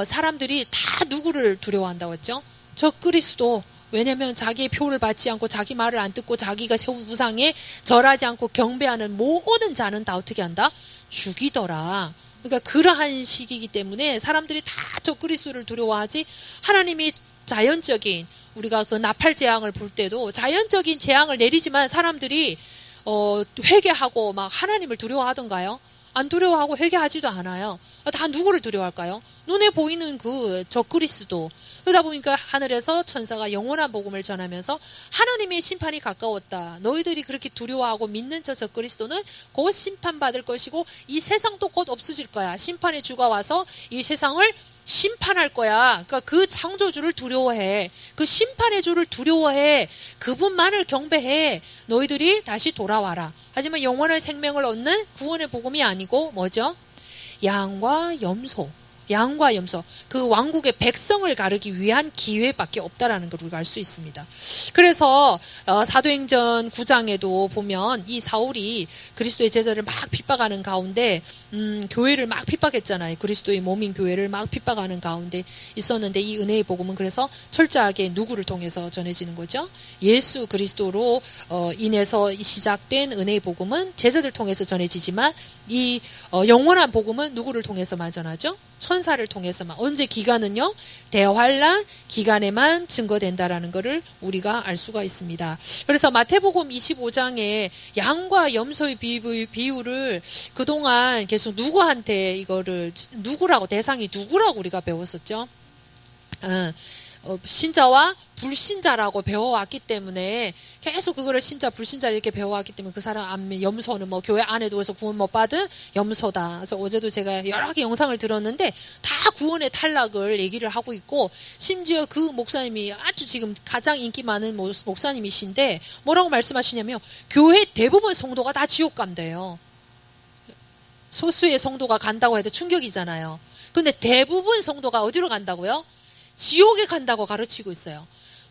사람들이 다 누구를 두려워한다고 했죠? 저 그리스도. 왜냐하면 자기의 표를 받지 않고 자기 말을 안 듣고 자기가 세운 우상에 절하지 않고 경배하는 모든 자는 다 어떻게 한다? 죽이더라. 그러니까 그러한 시기이기 때문에 사람들이 다 저 그리스도를 두려워하지, 하나님이 자연적인 우리가 그 나팔 재앙을 불 때도 자연적인 재앙을 내리지만 사람들이 회개하고 막 하나님을 두려워하던가요? 안 두려워하고 회개하지도 않아요. 다 누구를 두려워할까요? 눈에 보이는 그 적그리스도. 그러다 보니까 하늘에서 천사가 영원한 복음을 전하면서 하나님의 심판이 가까웠다. 너희들이 그렇게 두려워하고 믿는 저 적그리스도는 곧 심판받을 것이고 이 세상도 곧 없어질 거야. 심판의 주가 와서 이 세상을 심판할 거야. 그러니까 그 창조주를 두려워해. 그 심판의 주를 두려워해. 그분만을 경배해. 너희들이 다시 돌아와라. 하지만 영원한 생명을 얻는 구원의 복음이 아니고 뭐죠? 양과 염소. 양과 염소, 그 왕국의 백성을 가르기 위한 기회밖에 없다라는 걸 우리가 알 수 있습니다. 그래서 사도행전 9장에도 보면 이 사울이 그리스도의 제자를 막 핍박하는 가운데 교회를 막 핍박했잖아요. 그리스도의 몸인 교회를 막 핍박하는 가운데 있었는데 이 은혜의 복음은 그래서 철저하게 누구를 통해서 전해지는 거죠? 예수 그리스도로 인해서 시작된 은혜의 복음은 제자들 통해서 전해지지만 이 영원한 복음은 누구를 통해서만 전하죠? 천사를 통해서만. 언제? 기간은요? 대환란 기간에만 증거된다라는 것을 우리가 알 수가 있습니다. 그래서 마태복음 25장에 양과 염소의 비유를 그동안 계속 누구한테 이거를 누구라고 대상이 누구라고 우리가 배웠었죠? 신자와 불신자라고 배워왔기 때문에 계속 그거를 신자 불신자 이렇게 배워왔기 때문에 그 사람 염소는 뭐 교회 안에 두어서 구원 못 받은 염소다. 그래서 어제도 제가 여러 개 영상을 들었는데 다 구원의 탈락을 얘기를 하고 있고 심지어 그 목사님이 아주 지금 가장 인기 많은 목사님이신데 뭐라고 말씀하시냐면 교회 대부분 성도가 다 지옥 간대요. 소수의 성도가 간다고 해도 충격이잖아요. 근데 대부분 성도가 어디로 간다고요? 지옥에 간다고 가르치고 있어요.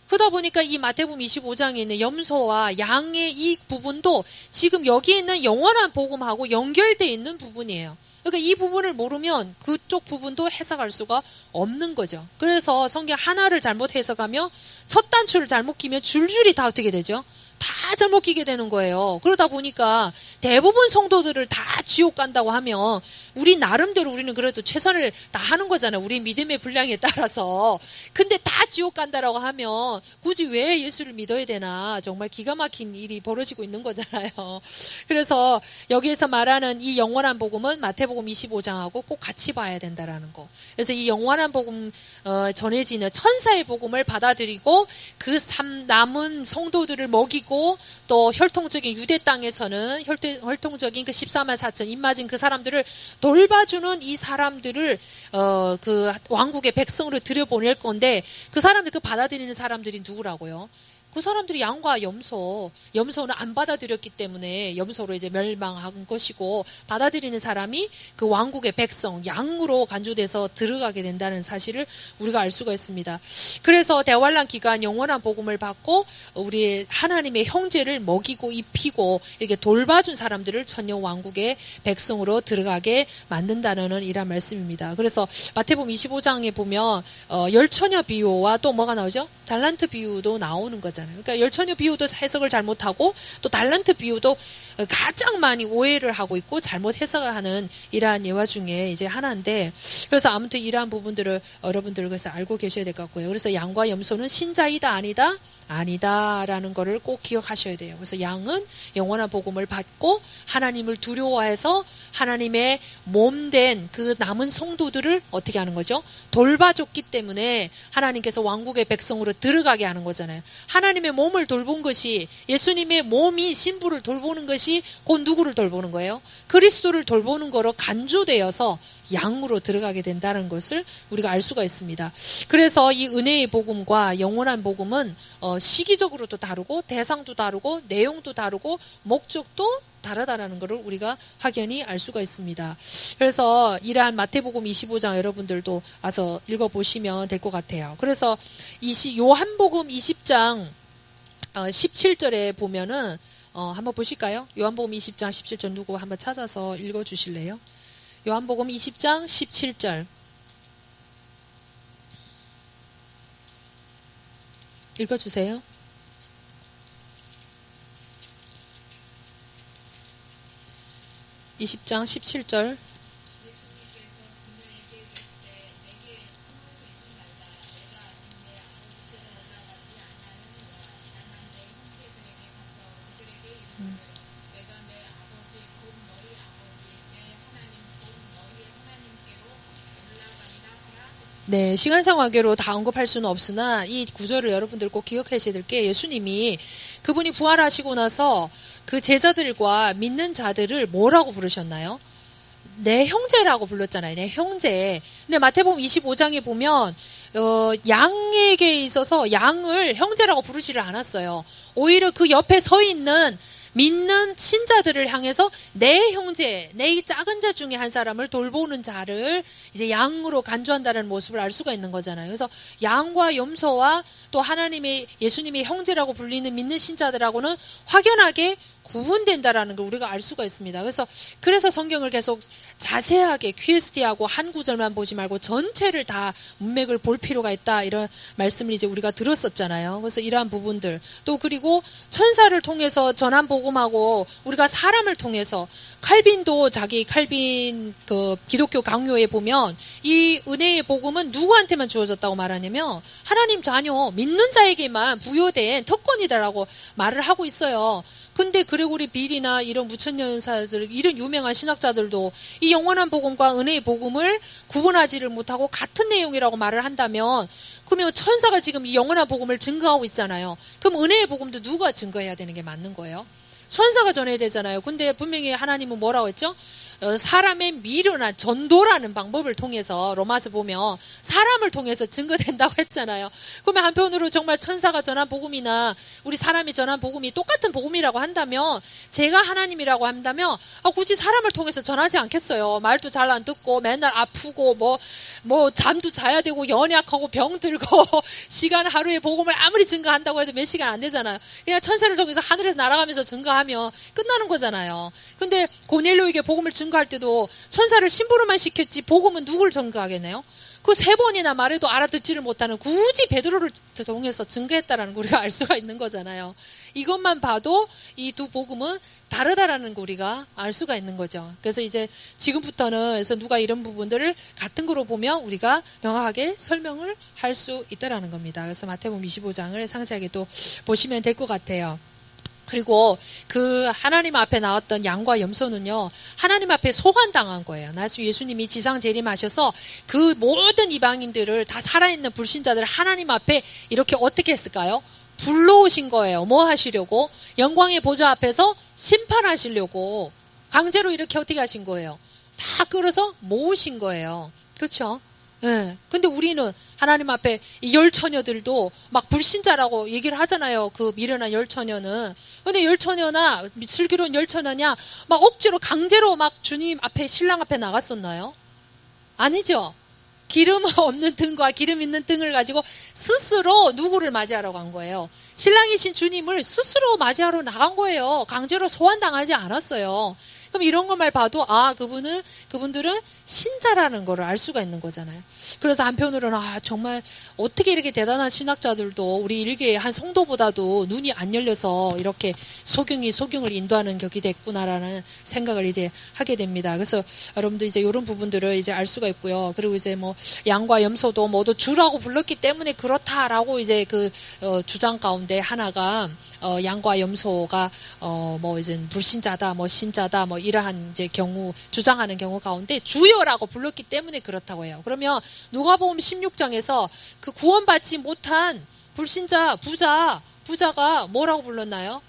그러다 보니까 이 마태복음 25장에 있는 염소와 양의 이 부분도 지금 여기 있는 영원한 복음하고 연결되어 있는 부분이에요. 그러니까 이 부분을 모르면 그쪽 부분도 해석할 수가 없는 거죠. 그래서 성경 하나를 잘못 해석하면 첫 단추를 잘못 끼면 줄줄이 다 어떻게 되죠? 다 잘못 끼게 되는 거예요. 그러다 보니까 대부분 성도들을 다 지옥 간다고 하면 우리 나름대로 우리는 그래도 최선을 다하는 거잖아요. 우리 믿음의 분량에 따라서. 근데 다 지옥 간다라고 하면 굳이 왜 예수를 믿어야 되나. 정말 기가 막힌 일이 벌어지고 있는 거잖아요. 그래서 여기에서 말하는 이 영원한 복음은 마태복음 25장하고 꼭 같이 봐야 된다라는 거. 그래서 이 영원한 복음 전해지는 천사의 복음을 받아들이고 그 남은 성도들을 먹이고 또 혈통적인 유대 땅에서는 혈통적인 그 14만 4천 입 맞은 그 사람들을 돌봐주는 이 사람들을 그 왕국의 백성으로 들여보낼 건데 그 사람들 그 받아들이는 사람들이 누구라고요? 그 사람들이 양과 염소는 안 받아들였기 때문에 염소로 이제 멸망한 것이고 받아들이는 사람이 그 왕국의 백성, 양으로 간주돼서 들어가게 된다는 사실을 우리가 알 수가 있습니다. 그래서 대환란 기간 영원한 복음을 받고 우리 하나님의 형제를 먹이고 입히고 이렇게 돌봐준 사람들을 천년 왕국의 백성으로 들어가게 만든다는 이란 말씀입니다. 그래서 마태복음 25장에 보면 열처녀 비유와 또 뭐가 나오죠? 달란트 비유도 나오는 거잖아요. 그러니까 열처녀 비유도 해석을 잘못하고 또 달란트 비유도 가장 많이 오해를 하고 있고 잘못 해석하는 이러한 예화 중에 이제 하나인데 그래서 아무튼 이러한 부분들을 여러분들 그래서 알고 계셔야 될 것 같고요. 그래서 양과 염소는 신자이다 아니다? 아니다라는 거를 꼭 기억하셔야 돼요. 그래서 양은 영원한 복음을 받고 하나님을 두려워해서 하나님의 몸된 그 남은 성도들을 어떻게 하는 거죠? 돌봐줬기 때문에 하나님께서 왕국의 백성으로 들어가게 하는 거잖아요. 하나님의 몸을 돌본 것이 예수님의 몸이 신부를 돌보는 것이 곧 누구를 돌보는 거예요? 그리스도를 돌보는 거로 간주되어서 양으로 들어가게 된다는 것을 우리가 알 수가 있습니다. 그래서 이 은혜의 복음과 영원한 복음은 시기적으로도 다르고 대상도 다르고 내용도 다르고 목적도 다르다라는 것을 우리가 확연히 알 수가 있습니다. 그래서 이러한 마태복음 25장 여러분들도 와서 읽어보시면 될 것 같아요. 그래서 요한복음 20장 17절에 보면은 한번 보실까요? 요한복음 20장 17절 누구 한번 찾아서 읽어주실래요? 요한복음 20장 17절 읽어주세요. (20장 17절) 네, 시간상 관계로 다 언급할 수는 없으나 이 구절을 여러분들 꼭 기억하셔야 될 게 예수님이 그분이 부활하시고 나서 그 제자들과 믿는 자들을 뭐라고 부르셨나요? 내 형제라고 불렀잖아요. 내 형제. 근데 마태복음 25장에 보면 양에게 있어서 양을 형제라고 부르지를 않았어요. 오히려 그 옆에 서 있는 믿는 신자들을 향해서 내 형제, 내 작은 자 중에 한 사람을 돌보는 자를 이제 양으로 간주한다는 모습을 알 수가 있는 거잖아요. 그래서 양과 염소와 또 하나님의 예수님의 형제라고 불리는 믿는 신자들하고는 확연하게 구분된다라는 걸 우리가 알 수가 있습니다. 그래서 성경을 계속 자세하게 QST하고 한 구절만 보지 말고 전체를 다 문맥을 볼 필요가 있다, 이런 말씀을 이제 우리가 들었었잖아요. 그래서 이러한 부분들, 또 그리고 천사를 통해서 전한 복음하고 우리가 사람을 통해서, 칼빈도 자기 칼빈 그 기독교 강요에 보면 이 은혜의 복음은 누구한테만 주어졌다고 말하냐면 하나님 자녀 믿는 자에게만 부여된 특권이다라고 말을 하고 있어요. 근데 그레고리 빌이나 이런 무천년사들, 이런 유명한 신학자들도 이 영원한 복음과 은혜의 복음을 구분하지를 못하고 같은 내용이라고 말을 한다면, 그러면 천사가 지금 이 영원한 복음을 증거하고 있잖아요. 그럼 은혜의 복음도 누가 증거해야 되는 게 맞는 거예요? 천사가 전해야 되잖아요. 근데 분명히 하나님은 뭐라고 했죠? 사람의 미련한 전도라는 방법을 통해서, 로마서 보면 사람을 통해서 증거된다고 했잖아요. 그러면 한편으로 정말 천사가 전한 복음이나 우리 사람이 전한 복음이 똑같은 복음이라고 한다면, 제가 하나님이라고 한다면 굳이 사람을 통해서 전하지 않겠어요. 말도 잘 안 듣고 맨날 아프고 뭐 잠도 자야 되고 연약하고 병들고 시간 하루에 복음을 아무리 증거한다고 해도 몇 시간 안 되잖아요. 그냥 천사를 통해서 하늘에서 날아가면서 증거하면 끝나는 거잖아요. 근데 고넬료에게 복음을 증거할 때도 천사를 심부름만 시켰지 복음은 누굴 증거하겠네요? 그 3번이나 말해도 알아듣지를 못하는 굳이 베드로를 통해서 증거했다라는 거 우리가 알 수가 있는 거잖아요. 이것만 봐도 이 두 복음은 다르다라는 거 우리가 알 수가 있는 거죠. 그래서 이제 지금부터는 그래서 누가 이런 부분들을 같은 거로 보면 우리가 명확하게 설명을 할 수 있다라는 겁니다. 그래서 마태복음 25장을 상세하게 또 보시면 될 것 같아요. 그리고 그 하나님 앞에 나왔던 양과 염소는요, 하나님 앞에 소환당한 거예요. 나중에 예수님이 지상 재림하셔서 그 모든 이방인들을, 다 살아있는 불신자들을 하나님 앞에 이렇게 어떻게 했을까요? 불러오신 거예요. 뭐 하시려고? 영광의 보좌 앞에서 심판하시려고 강제로 이렇게 어떻게 하신 거예요? 다 끌어서 모으신 거예요. 그렇죠? 예. 근데 우리는 하나님 앞에 이 열처녀들도 막 불신자라고 얘기를 하잖아요. 그 미련한 열처녀는. 근데 열처녀나 슬기로운 열처녀냐 막 억지로 강제로 막 주님 앞에, 신랑 앞에 나갔었나요? 아니죠. 기름 없는 등과 기름 있는 등을 가지고 스스로 누구를 맞이하러 간 거예요? 신랑이신 주님을 스스로 맞이하러 나간 거예요. 강제로 소환당하지 않았어요. 그럼 이런 것만 봐도 그분들은 신자라는 거를 알 수가 있는 거잖아요. 그래서 한편으로는 정말 어떻게 이렇게 대단한 신학자들도 우리 일개의 한 성도보다도 눈이 안 열려서 이렇게 소경을 인도하는 격이 됐구나라는 생각을 이제 하게 됩니다. 그래서 여러분들 이제 이런 부분들을 이제 알 수가 있고요. 그리고 이제 뭐 양과 염소도 모두 주라고 불렀기 때문에 그렇다라고 이제 그 주장 가운데 하나가 양과 염소가 뭐 이제 불신자다, 뭐 신자다, 뭐 이러한 이제 경우 주장하는 경우 가운데 주여라고 불렀기 때문에 그렇다고 해요. 그러면 누가복음 16장에서 그 구원받지 못한 불신자 부자가 뭐라고 불렀나요?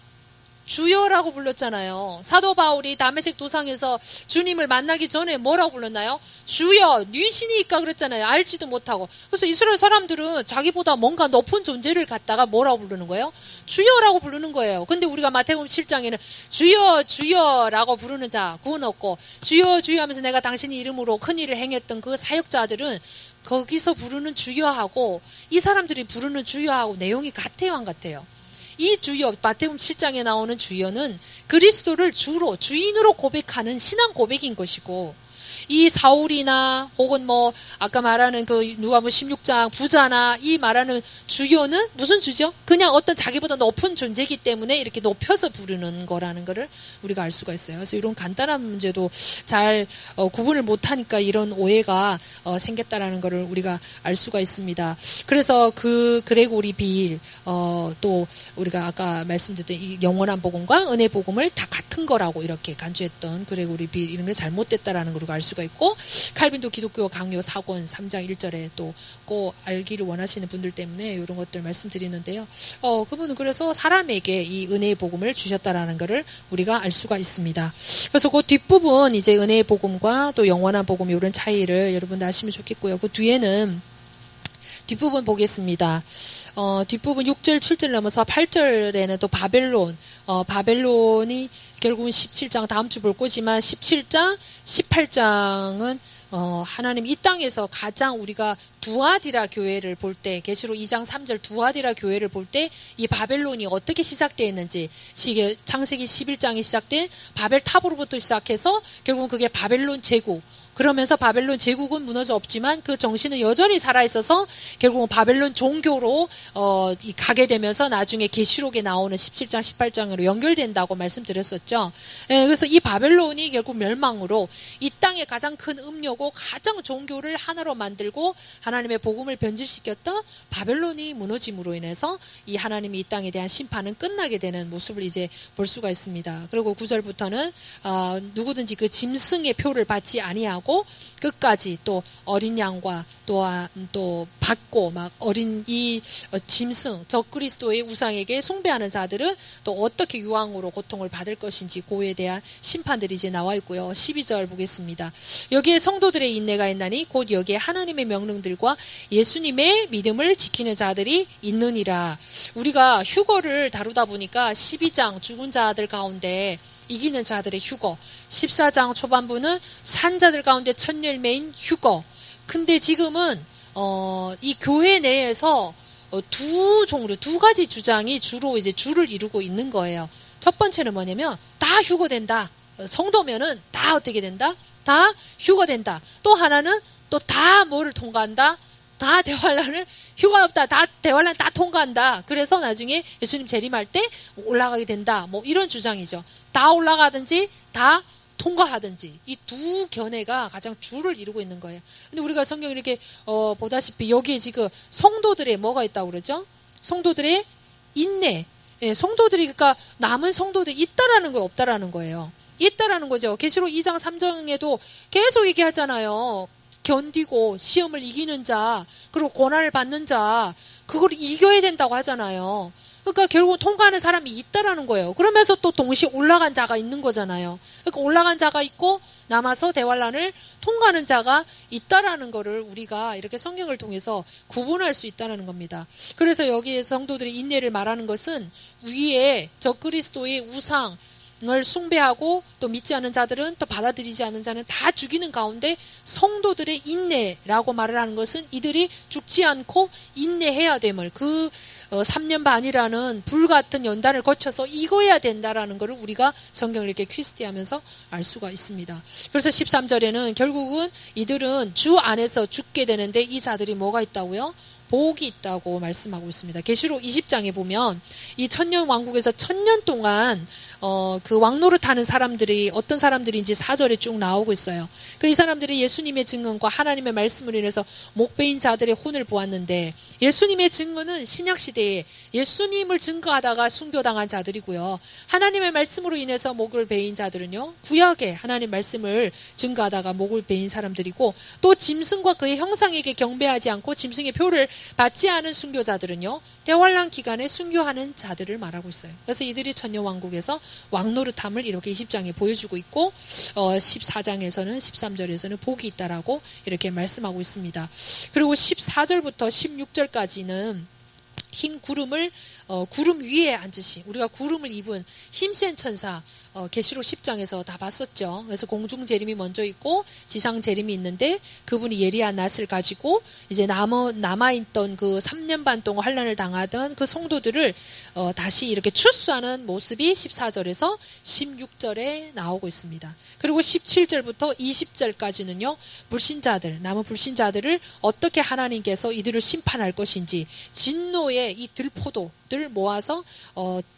주여라고 불렀잖아요. 사도 바울이 다메섹 도상에서 주님을 만나기 전에 뭐라고 불렀나요? 주여, 뉘시니까 그랬잖아요. 알지도 못하고. 그래서 이스라엘 사람들은 자기보다 뭔가 높은 존재를 갖다가 뭐라고 부르는 거예요? 주여라고 부르는 거예요. 근데 우리가 마태복음 7장에는 주여, 주여라고 부르는 자 구원 얻고, 주여, 주여 하면서 내가 당신의 이름으로 큰 일을 행했던 그 사역자들은 거기서 부르는 주여하고 이 사람들이 부르는 주여하고 내용이 같아요, 안 같아요? 이 주여, 마태복음 7장에 나오는 주여는 그리스도를 주로, 주인으로 고백하는 신앙 고백인 것이고, 이 사울이나 혹은 뭐 아까 말하는 그 누가복음 16장 부자나 이 말하는 주여는 무슨 주죠? 그냥 어떤 자기보다 높은 존재이기 때문에 이렇게 높여서 부르는 거라는 거를 우리가 알 수가 있어요. 그래서 이런 간단한 문제도 잘 구분을 못하니까 이런 오해가 생겼다라는 거를 우리가 알 수가 있습니다. 그래서 그 그레고리 빌 또 우리가 아까 말씀드렸던 이 영원한 복음과 은혜 복음을 다 같은 거라고 이렇게 간주했던 그레고리 빌, 이런 게 잘못됐다라는 걸 우리가 알 수 수가 있고, 칼빈도 기독교 강요 4권 3장 1절에 또 꼭 알기를 원하시는 분들 때문에 이런 것들 말씀드리는데요. 그분은 그래서 사람에게 이 은혜의 복음을 주셨다라는 것을 우리가 알 수가 있습니다. 그래서 그 뒷부분 이제 은혜의 복음과 또 영원한 복음 이런 차이를 여러분들 아시면 좋겠고요. 그 뒤에는 뒷부분 보겠습니다. 뒷부분 6절, 7절 넘어서 8절에는 또 바벨론이 결국은 17장 다음 주 볼 거지만 17장, 18장은 하나님 이 땅에서 가장 우리가 두아디라 교회를 볼 때, 계시록 2장 3절 두아디라 교회를 볼 때 이 바벨론이 어떻게 시작되었는지, 창세기 11장에 시작된 바벨탑으로부터 시작해서 결국은 그게 바벨론 제국, 그러면서 바벨론 제국은 무너져 없지만 그 정신은 여전히 살아있어서 결국은 바벨론 종교로 가게 되면서 나중에 계시록에 나오는 17장 18장으로 연결된다고 말씀드렸었죠. 그래서 이 바벨론이 결국 멸망으로 이 땅의 가장 큰 음료고 가장 종교를 하나로 만들고 하나님의 복음을 변질시켰던 바벨론이 무너짐으로 인해서 이 하나님이 이 땅에 대한 심판은 끝나게 되는 모습을 이제 볼 수가 있습니다. 그리고 9절부터는 누구든지 그 짐승의 표를 받지 아니하고 끝까지 또 어린 양과 또 받고 막 어린 이 짐승 적그리스도의 우상에게 숭배하는 자들은 또 어떻게 유황으로 고통을 받을 것인지 그에 대한 심판들이 이제 나와 있고요. 12절 보겠습니다. 여기에 성도들의 인내가 있나니 곧 여기에 하나님의 명령들과 예수님의 믿음을 지키는 자들이 있느니라. 우리가 휴거를 다루다 보니까 12장 죽은 자들 가운데 이기는 자들의 휴거, 14장 초반부는 산자들 가운데 첫 열매인 휴거. 근데 지금은 이 교회 내에서 두 가지 주장이 주로 이제 주를 이루고 있는 거예요. 첫 번째는 뭐냐면 다 휴거된다. 성도면은 다 어떻게 된다? 다 휴거된다. 또 하나는 또 다 뭐를 통과한다? 다 대환란을 휴가 없다. 다 대환란 다 통과한다. 그래서 나중에 예수님 재림할 때 올라가게 된다. 뭐 이런 주장이죠. 다 올라가든지 다 통과하든지 이 두 견해가 가장 주를 이루고 있는 거예요. 근데 우리가 성경 이렇게 보다시피 여기에 지금 성도들의 뭐가 있다고 그러죠? 성도들의 인내. 예, 성도들이 그러니까 남은 성도들이 있다라는 거예요, 없다라는 거예요. 있다라는 거죠. 계시록 2장 3장에도 계속 얘기하잖아요. 견디고 시험을 이기는 자, 그리고 고난을 받는 자, 그걸 이겨야 된다고 하잖아요. 그러니까 결국 통과하는 사람이 있다라는 거예요. 그러면서 또 동시에 올라간 자가 있는 거잖아요. 그러니까 올라간 자가 있고 남아서 대환란을 통과하는 자가 있다라는 거를 우리가 이렇게 성경을 통해서 구분할 수 있다는 겁니다. 그래서 여기에 성도들의 인내를 말하는 것은 위에 적그리스도의 우상 을 숭배하고 또 믿지 않는 자들은 또 받아들이지 않는 자는 다 죽이는 가운데 성도들의 인내라고 말을 하는 것은 이들이 죽지 않고 인내해야 됨을 3년 반이라는 불같은 연단을 거쳐서 이거야 된다라는 것을 우리가 성경을 이렇게 퀴스티하면서 알 수가 있습니다. 그래서 13절에는 결국은 이들은 주 안에서 죽게 되는데 이 자들이 뭐가 있다고요? 복이 있다고 말씀하고 있습니다. 계시록 20장에 보면 이 천년 왕국에서 1000년 동안 그 왕노릇하는 사람들이 어떤 사람들인지 4절에 쭉 나오고 있어요. 이 사람들이 예수님의 증언과 하나님의 말씀을 인해서 목베인 자들의 혼을 보았는데 예수님의 증언은 신약시대에 예수님을 증거하다가 순교당한 자들이고요. 하나님의 말씀으로 인해서 목을 베인 자들은요. 구약에 하나님 말씀을 증거하다가 목을 베인 사람들이고 또 짐승과 그의 형상에게 경배하지 않고 짐승의 표를 받지 않은 순교자들은요. 대환란 기간에 순교하는 자들을 말하고 있어요. 그래서 이들이 천년왕국에서 왕노릇함을 이렇게 20장에 보여주고 있고 14장에서는 13절에서는 복이 있다라고 이렇게 말씀하고 있습니다. 그리고 14절부터 16절까지는 흰 구름을 구름 위에 앉으신 우리가 구름을 입은 힘센 천사 계시록 10장에서 다 봤었죠. 그래서 공중 재림이 먼저 있고 지상 재림이 있는데 그분이 예리한 낫을 가지고 이제 남아있던 그 3년 반 동안 환난을 당하던 그 성도들을 다시 이렇게 출수하는 모습이 14절에서 16절에 나오고 있습니다. 그리고 17절부터 20절까지는요. 남은 불신자들을 어떻게 하나님께서 이들을 심판할 것인지 진노의 이 들포도들 모아서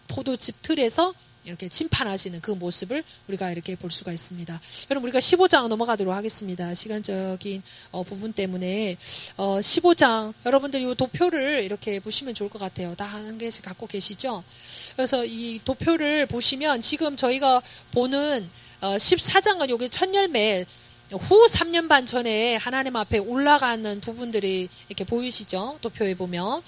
포도즙 틀에서 이렇게 심판하시는 그 모습을 우리가 이렇게 볼 수가 있습니다. 여러분 우리가 15장 넘어가도록 하겠습니다. 시간적인 부분 때문에 15장 여러분들 이 도표를 이렇게 보시면 좋을 것 같아요. 다 한 개씩 갖고 계시죠? 그래서 이 도표를 보시면 지금 저희가 보는 14장은 여기 첫 열매 후 3년 반 전에 하나님 앞에 올라가는 부분들이 이렇게 보이시죠? 도표에 보면.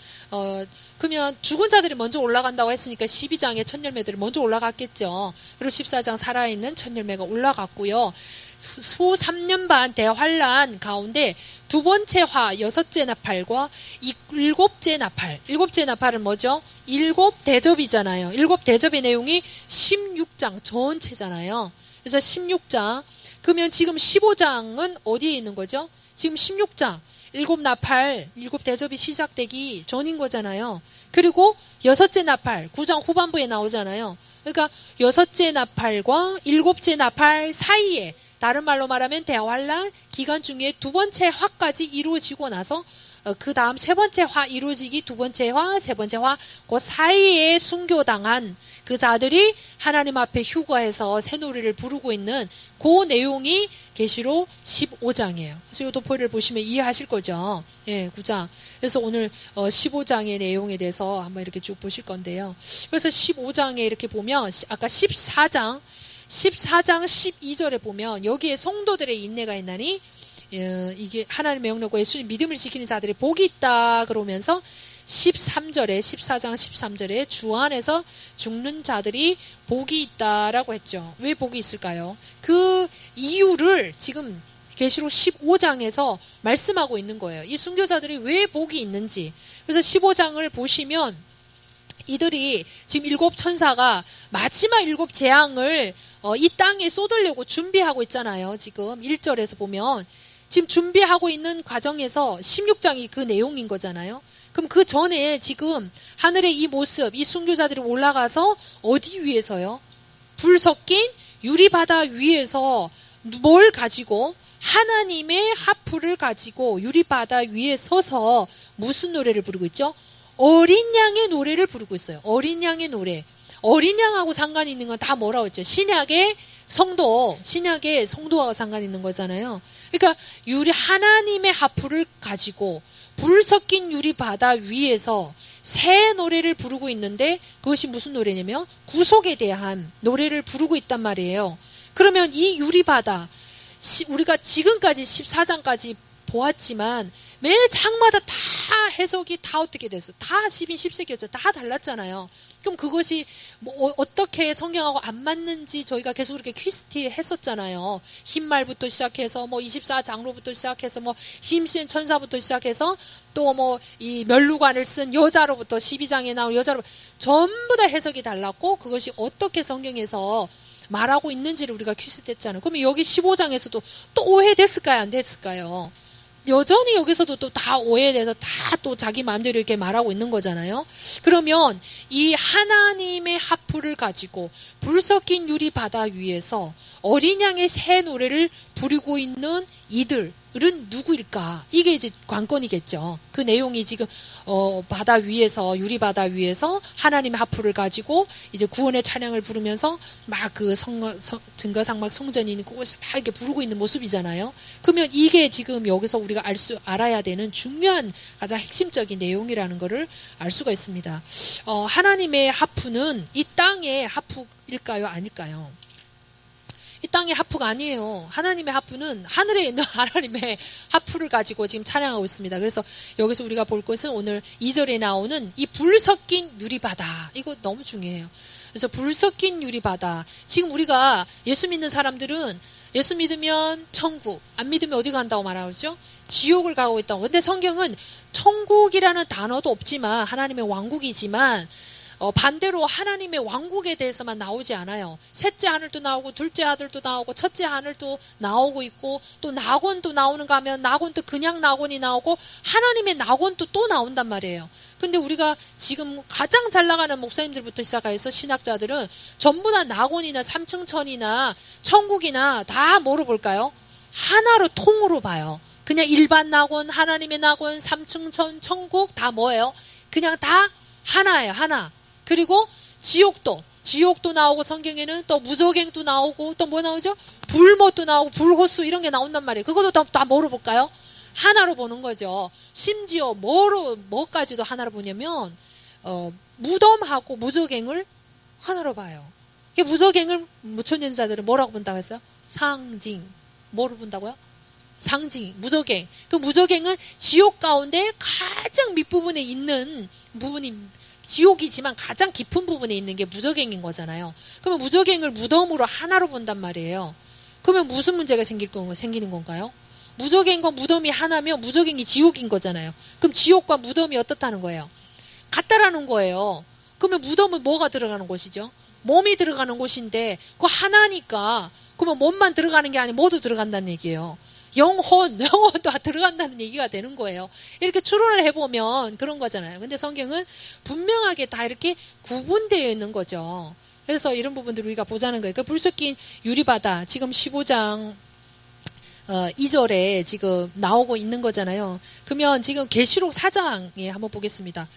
그러면 죽은 자들이 먼저 올라간다고 했으니까 12장의 첫 열매들이 먼저 올라갔겠죠. 그리고 14장 살아있는 첫 열매가 올라갔고요. 후 3년 반 대환란 가운데 두 번째 화, 여섯째 나팔과 일곱째 나팔. 일곱째 나팔은 뭐죠? 일곱 대접이잖아요. 일곱 대접의 내용이 16장 전체잖아요. 그래서 16장. 그러면 지금 15장은 어디에 있는 거죠? 지금 16장. 일곱 나팔, 일곱 대접이 시작되기 전인 거잖아요. 그리고 여섯째 나팔, 9장 후반부에 나오잖아요. 그러니까 여섯째 나팔과 일곱째 나팔 사이에, 다른 말로 말하면 대환란 기간 중에 두 번째 화까지 이루어지고 나서 그 다음 세 번째 화 이루어지기, 두 번째 화, 세 번째 화, 그 사이에 순교당한 그 자들이 하나님 앞에 휴거해서 새 노래를 부르고 있는 그 내용이 계시록 15장이에요. 그래서 이 도표를 보시면 이해하실 거죠. 예, 9장. 그래서 오늘 15장의 내용에 대해서 한번 이렇게 쭉 보실 건데요. 그래서 15장에 이렇게 보면 아까 14장 12절에 보면 여기에 성도들의 인내가 있나니 이게 하나님의 명령과 예수님 믿음을 지키는 자들의 복이 있다 그러면서 13절에 14장 13절에 주 안에서 죽는 자들이 복이 있다라고 했죠. 왜 복이 있을까요? 그 이유를 지금 계시록 15장에서 말씀하고 있는 거예요. 이 순교자들이 왜 복이 있는지. 그래서 15장을 보시면 이들이 지금 일곱 천사가 마지막 일곱 재앙을 이 땅에 쏟으려고 준비하고 있잖아요. 지금 1절에서 보면 지금 준비하고 있는 과정에서 16장이 그 내용인 거잖아요. 그럼 그 전에 지금 하늘의 이 모습, 이 순교자들이 올라가서 어디 위에서요? 불 섞인 유리바다 위에서 뭘 가지고? 하나님의 하프를 가지고 유리바다 위에 서서 무슨 노래를 부르고 있죠? 어린 양의 노래를 부르고 있어요. 어린 양의 노래. 어린 양하고 상관이 있는 건 다 뭐라고 했죠? 신약의 성도와 상관이 있는 거잖아요. 그러니까 하나님의 하프를 가지고 불 섞인 유리 바다 위에서 새 노래를 부르고 있는데 그것이 무슨 노래냐면 구속에 대한 노래를 부르고 있단 말이에요. 그러면 이 유리 바다 우리가 지금까지 14장까지 보았지만 매 장마다 다 해석이 다 어떻게 됐어? 다 12, 10세기였죠. 다 달랐잖아요. 그럼 그것이 뭐 어떻게 성경하고 안 맞는지 저희가 계속 그렇게 퀴즈티 했었잖아요. 흰말부터 시작해서 뭐 24장로부터 시작해서 뭐 힘센 천사부터 시작해서 또 뭐 이 멸루관을 쓴 여자로부터 12장에 나온 여자로 전부 다 해석이 달랐고 그것이 어떻게 성경에서 말하고 있는지를 우리가 퀴즈티 했잖아요. 그러면 여기 15장에서도 또 오해됐을까요? 안 됐을까요? 여전히 여기서도 또 다 오해돼서 다 또 자기 마음대로 이렇게 말하고 있는 거잖아요. 그러면 이 하나님의 하프를 가지고 불 섞인 유리 바다 위에서 어린 양의 새 노래를 부르고 있는 이들은 누구일까? 이게 이제 관건이겠죠. 그 내용이 지금 바다 위에서 유리 바다 위에서 하나님의 하프를 가지고 이제 구원의 찬양을 부르면서 막 그 증거상막 성전이 그곳을 막 이렇게 부르고 있는 모습이잖아요. 그러면 이게 지금 여기서 우리가 알아야 되는 중요한 가장 핵심적인 내용이라는 것을 알 수가 있습니다. 하나님의 하프는 이 땅의 하프일까요? 아닐까요? 이 땅의 하프가 아니에요. 하나님의 하프는 하늘에 있는 하나님의 하프를 가지고 지금 찬양하고 있습니다. 그래서 여기서 우리가 볼 것은 오늘 2절에 나오는 이 불 섞인 유리바다. 이거 너무 중요해요. 그래서 불 섞인 유리바다. 지금 우리가 예수 믿는 사람들은 예수 믿으면 천국, 안 믿으면 어디 간다고 말하죠? 지옥을 가고 있다고. 근데 성경은 천국이라는 단어도 없지만 하나님의 왕국이지만 반대로 하나님의 왕국에 대해서만 나오지 않아요. 셋째 하늘도 나오고 둘째 하늘도 나오고 첫째 하늘도 나오고 있고 또 낙원도 나오는가 하면 낙원도 그냥 낙원이 나오고 하나님의 낙원도 또 나온단 말이에요. 근데 우리가 지금 가장 잘 나가는 목사님들부터 시작해서 신학자들은 전부 다 낙원이나 삼층천이나 천국이나 다 뭐로 볼까요? 하나로 통으로 봐요. 그냥 일반 낙원, 하나님의 낙원, 삼층천, 천국 다 뭐예요? 그냥 다 하나예요. 하나. 그리고 지옥도 나오고 성경에는 또 무저갱도 나오고 또 뭐 나오죠? 불못도 나오고 불호수 이런 게 나온단 말이에요. 그것도 다 뭐로 볼까요? 하나로 보는 거죠. 심지어 뭐까지도 하나로 보냐면 무덤하고 무저갱을 하나로 봐요. 무저갱을 무천년자들은 뭐라고 본다고 했어요? 상징. 뭐를 본다고요? 상징, 무저갱. 그 무저갱은 지옥 가운데 가장 밑부분에 있는 부분이 지옥이지만 가장 깊은 부분에 있는 게 무저갱인 거잖아요. 그러면 무저갱을 무덤으로 하나로 본단 말이에요. 그러면 무슨 문제가 생기는 건가요? 무저갱과 무덤이 하나면 무저갱이 지옥인 거잖아요. 그럼 지옥과 무덤이 어떻다는 거예요? 같다라는 거예요. 그러면 무덤은 뭐가 들어가는 곳이죠? 몸이 들어가는 곳인데 그거 하나니까 그러면 몸만 들어가는 게 아니라 모두 들어간다는 얘기예요. 영혼도 들어간다는 얘기가 되는 거예요. 이렇게 추론을 해보면 그런 거잖아요. 근데 성경은 분명하게 다 이렇게 구분되어 있는 거죠. 그래서 이런 부분들을 우리가 보자는 거예요. 그러니까 불 섞인 유리바다 지금 15장 2절에 지금 나오고 있는 거잖아요. 그러면 지금 계시록 4장에 한번 보겠습니다.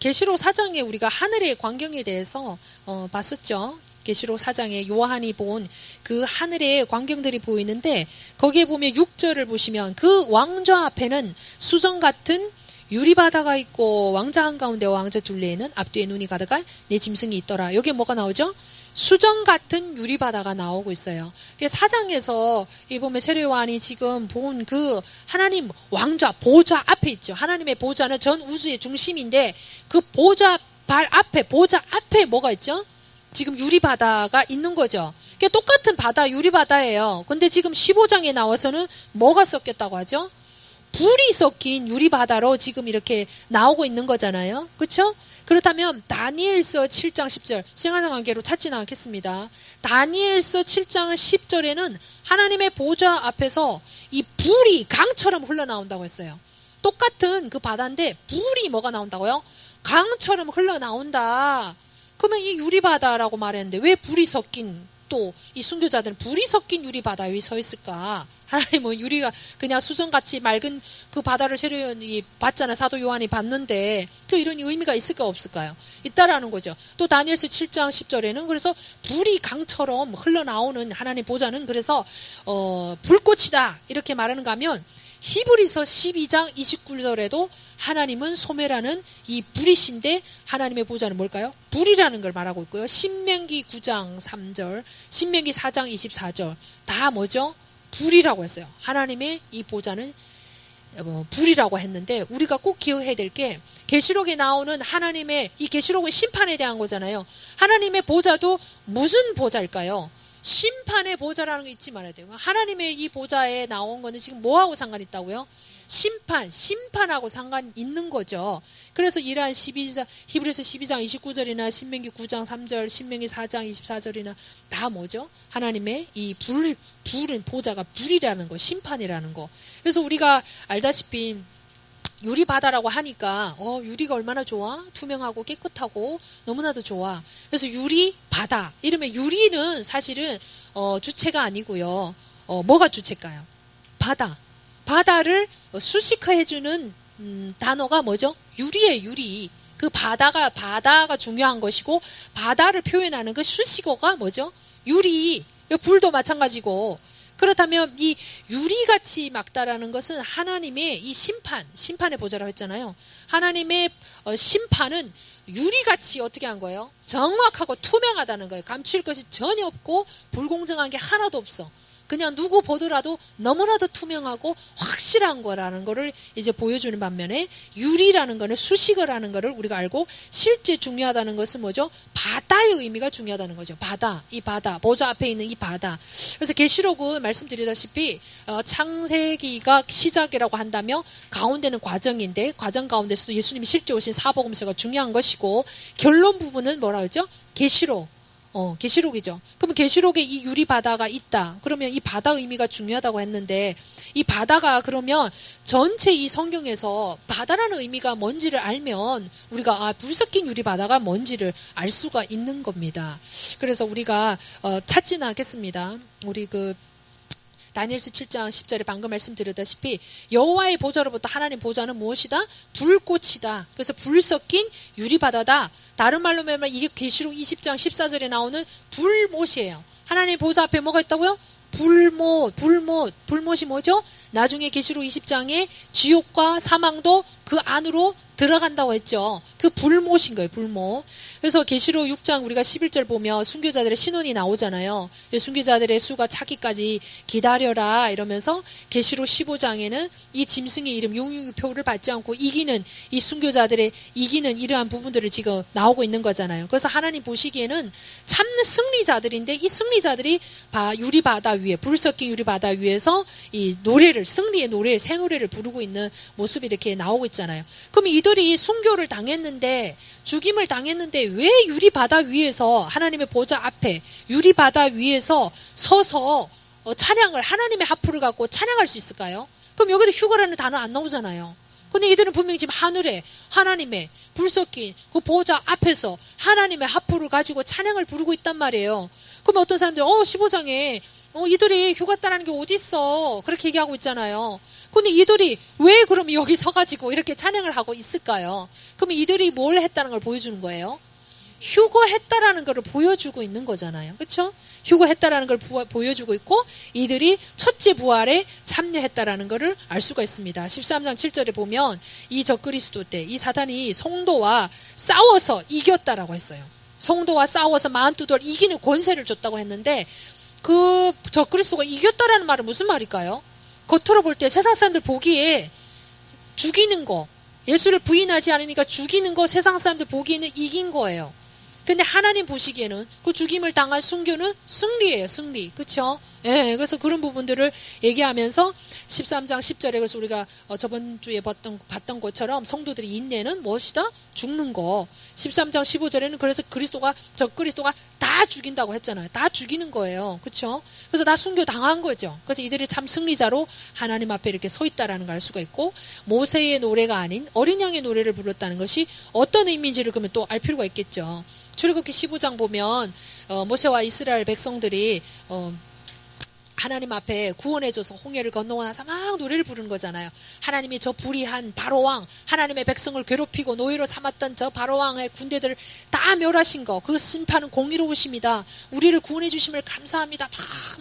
계시록 4장에 우리가 하늘의 광경에 대해서 봤었죠. 계시록 4장에 요한이 본 그 하늘의 광경들이 보이는데 거기에 보면 6절을 보시면 그 왕좌 앞에는 수정 같은 유리바다가 있고 왕자 한가운데와 왕자 둘레에는 앞뒤에 눈이 가득한 네 짐승이 있더라. 여기에 뭐가 나오죠? 수정 같은 유리바다가 나오고 있어요. 4장에서 이 보면 세례요한이 지금 본 그 하나님 왕좌 보좌 앞에 있죠. 하나님의 보좌는 전 우주의 중심인데 그 보좌 앞에 뭐가 있죠? 지금 유리바다가 있는 거죠. 똑같은 바다, 유리바다예요. 근데 지금 15장에 나와서는 뭐가 섞였다고 하죠? 불이 섞인 유리바다로 지금 이렇게 나오고 있는 거잖아요. 그렇죠? 그렇다면 다니엘서 7장 10절 생활상 관계로 찾지는 않겠습니다. 다니엘서 7장 10절에는 하나님의 보좌 앞에서 이 불이 강처럼 흘러나온다고 했어요. 똑같은 그 바다인데 불이 뭐가 나온다고요? 강처럼 흘러나온다. 그러면 이 유리바다라고 말했는데 왜 불이 섞인 또 이 순교자들은 불이 섞인 유리바다 위에 서 있을까? 하나님은 유리가 그냥 수정같이 맑은 그 바다를 세례요한이 봤잖아. 사도 요한이 봤는데 또 이런 의미가 있을까 없을까요? 있다라는 거죠. 또 다니엘서 7장 10절에는 그래서 불이 강처럼 흘러나오는 하나님 보좌는 그래서 불꽃이다 이렇게 말하는가 하면 히브리서 12장 29절에도 하나님은 소매라는 이 불이신데 하나님의 보좌는 뭘까요? 불이라는 걸 말하고 있고요. 신명기 9장 3절, 신명기 4장 24절 다 뭐죠? 불이라고 했어요. 하나님의 이 보좌는 불이라고 했는데 우리가 꼭 기억해야 될 게 계시록에 나오는 하나님의 이 계시록은 심판에 대한 거잖아요. 하나님의 보좌도 무슨 보좌일까요? 심판의 보좌라는 게 잊지 말아야 돼요. 하나님의 이 보좌에 나온 거는 지금 뭐하고 상관 있다고요? 심판하고 상관 있는 거죠. 그래서 이러한 히브리서 12장 29절이나 신명기 9장 3절, 신명기 4장 24절이나 다 뭐죠? 하나님의 이 불은 보좌가 불이라는 거, 심판이라는 거. 그래서 우리가 알다시피 유리바다라고 하니까 유리가 얼마나 좋아? 투명하고 깨끗하고 너무나도 좋아. 그래서 유리바다. 이러면 유리는 사실은 주체가 아니고요. 뭐가 주체일까요? 바다를 수식화해주는 단어가 뭐죠? 유리예요, 유리. 그 바다가 중요한 것이고 바다를 표현하는 그 수식어가 뭐죠? 유리. 불도 마찬가지고. 그렇다면 이 유리같이 막다라는 것은 하나님의 이 심판의 보좌라고 했잖아요. 하나님의 심판은 유리같이 어떻게 한 거예요? 정확하고 투명하다는 거예요. 감출 것이 전혀 없고 불공정한 게 하나도 없어. 그냥 누구 보더라도 너무나도 투명하고 확실한 거라는 거를 이제 보여주는 반면에 유리라는 거는 수식어라는 거를 우리가 알고 실제 중요하다는 것은 뭐죠? 바다의 의미가 중요하다는 거죠. 이 바다, 보좌 앞에 있는 이 바다. 그래서 계시록은 말씀드리다시피 창세기가 시작이라고 한다면 가운데는 과정인데 과정 가운데서도 예수님이 실제 오신 사복음서가 중요한 것이고 결론 부분은 뭐라 그러죠? 계시록이죠. 그러면 계시록에 이 유리 바다가 있다. 그러면 이 바다 의미가 중요하다고 했는데 이 바다가 그러면 전체 이 성경에서 바다라는 의미가 뭔지를 알면 우리가 불 섞인 유리 바다가 뭔지를 알 수가 있는 겁니다. 그래서 우리가 찾지는 않겠습니다. 우리 다니엘서 7장 10절에 방금 말씀드렸다시피 여호와의 보좌로부터 하나님 보좌는 무엇이다? 불꽃이다. 그래서 불 섞인 유리바다다. 다른 말로 말하면 이게 계시록 20장 14절에 나오는 불못이에요. 하나님의 보좌 앞에 뭐가 있다고요? 불못이 뭐죠? 나중에 계시록 20장에 지옥과 사망도 그 안으로 들어간다고 했죠. 그 불못인 거예요. 불못. 그래서 계시록 6장 우리가 11절 보면 순교자들의 신원이 나오잖아요. 순교자들의 수가 차기까지 기다려라 이러면서 계시록 15장에는 이 짐승의 이름 666표를 받지 않고 이기는 이 순교자들의 이기는 이러한 부분들을 지금 나오고 있는 거잖아요. 그래서 하나님 보시기에는 참 승리자들인데 이 승리자들이 유리바다 위에 불 섞인 유리바다 위에서 이 노래를 승리의 노래 새 노래를 부르고 있는 모습이 이렇게 나오고 있잖아요. 그럼 이들이 순교를 당했는데 죽임을 당했는데 왜 유리바다 위에서 하나님의 보좌 앞에 유리바다 위에서 서서 찬양을 하나님의 하프를 갖고 찬양할 수 있을까요? 그럼 여기도 휴거라는 단어 안 나오잖아요. 근데 이들은 분명히 지금 하늘에 하나님의 불 섞인 그 보좌 앞에서 하나님의 하프를 가지고 찬양을 부르고 있단 말이에요. 그럼 어떤 사람들이 15장에 이들이 휴가 따라는 게 어디 있어? 그렇게 얘기하고 있잖아요. 근데 이들이 왜 그럼 여기 서가지고 이렇게 찬양을 하고 있을까요? 그러면 이들이 뭘 했다는 걸 보여주는 거예요? 휴거했다라는 걸 보여주고 있는 거잖아요. 그렇죠? 휴거했다라는 걸 보여주고 있고 이들이 첫째 부활에 참여했다라는 것을 알 수가 있습니다. 13장 7절에 보면 이 적그리스도 때 이 사단이 성도와 싸워서 이겼다라고 했어요. 성도와 싸워서 42돌 이기는 권세를 줬다고 했는데 그 적그리스도가 이겼다라는 말은 무슨 말일까요? 겉으로 볼 때 세상 사람들 보기에 죽이는 거, 예수를 부인하지 않으니까 죽이는 거 세상 사람들 보기에는 이긴 거예요. 근데 하나님 보시기에는 그 죽임을 당한 순교는 승리예요. 승리. 그렇죠? 예, 그래서 그런 부분들을 얘기하면서 13장 10절에 그래서 우리가 저번 주에 봤던 것처럼 성도들이 인내는 무엇이다? 죽는 거. 13장 15절에는 그래서 적그리스도가 다 죽인다고 했잖아요. 다 죽이는 거예요. 그렇죠? 그래서 다 순교 당한 거죠. 그래서 이들이 참 승리자로 하나님 앞에 이렇게 서 있다라는 걸 알 수가 있고 모세의 노래가 아닌 어린 양의 노래를 불렀다는 것이 어떤 의미인지를 그러면 또 알 필요가 있겠죠. 출애굽기 15장 보면 모세와 이스라엘 백성들이 하나님 앞에 구원해줘서 홍해를 건너고 나서 막 노래를 부르는 거잖아요. 하나님이 저 불의한 바로왕, 하나님의 백성을 괴롭히고 노예로 삼았던 저 바로왕의 군대들을 다 멸하신 거, 그 심판은 공의로우십니다. 우리를 구원해 주심을 감사합니다.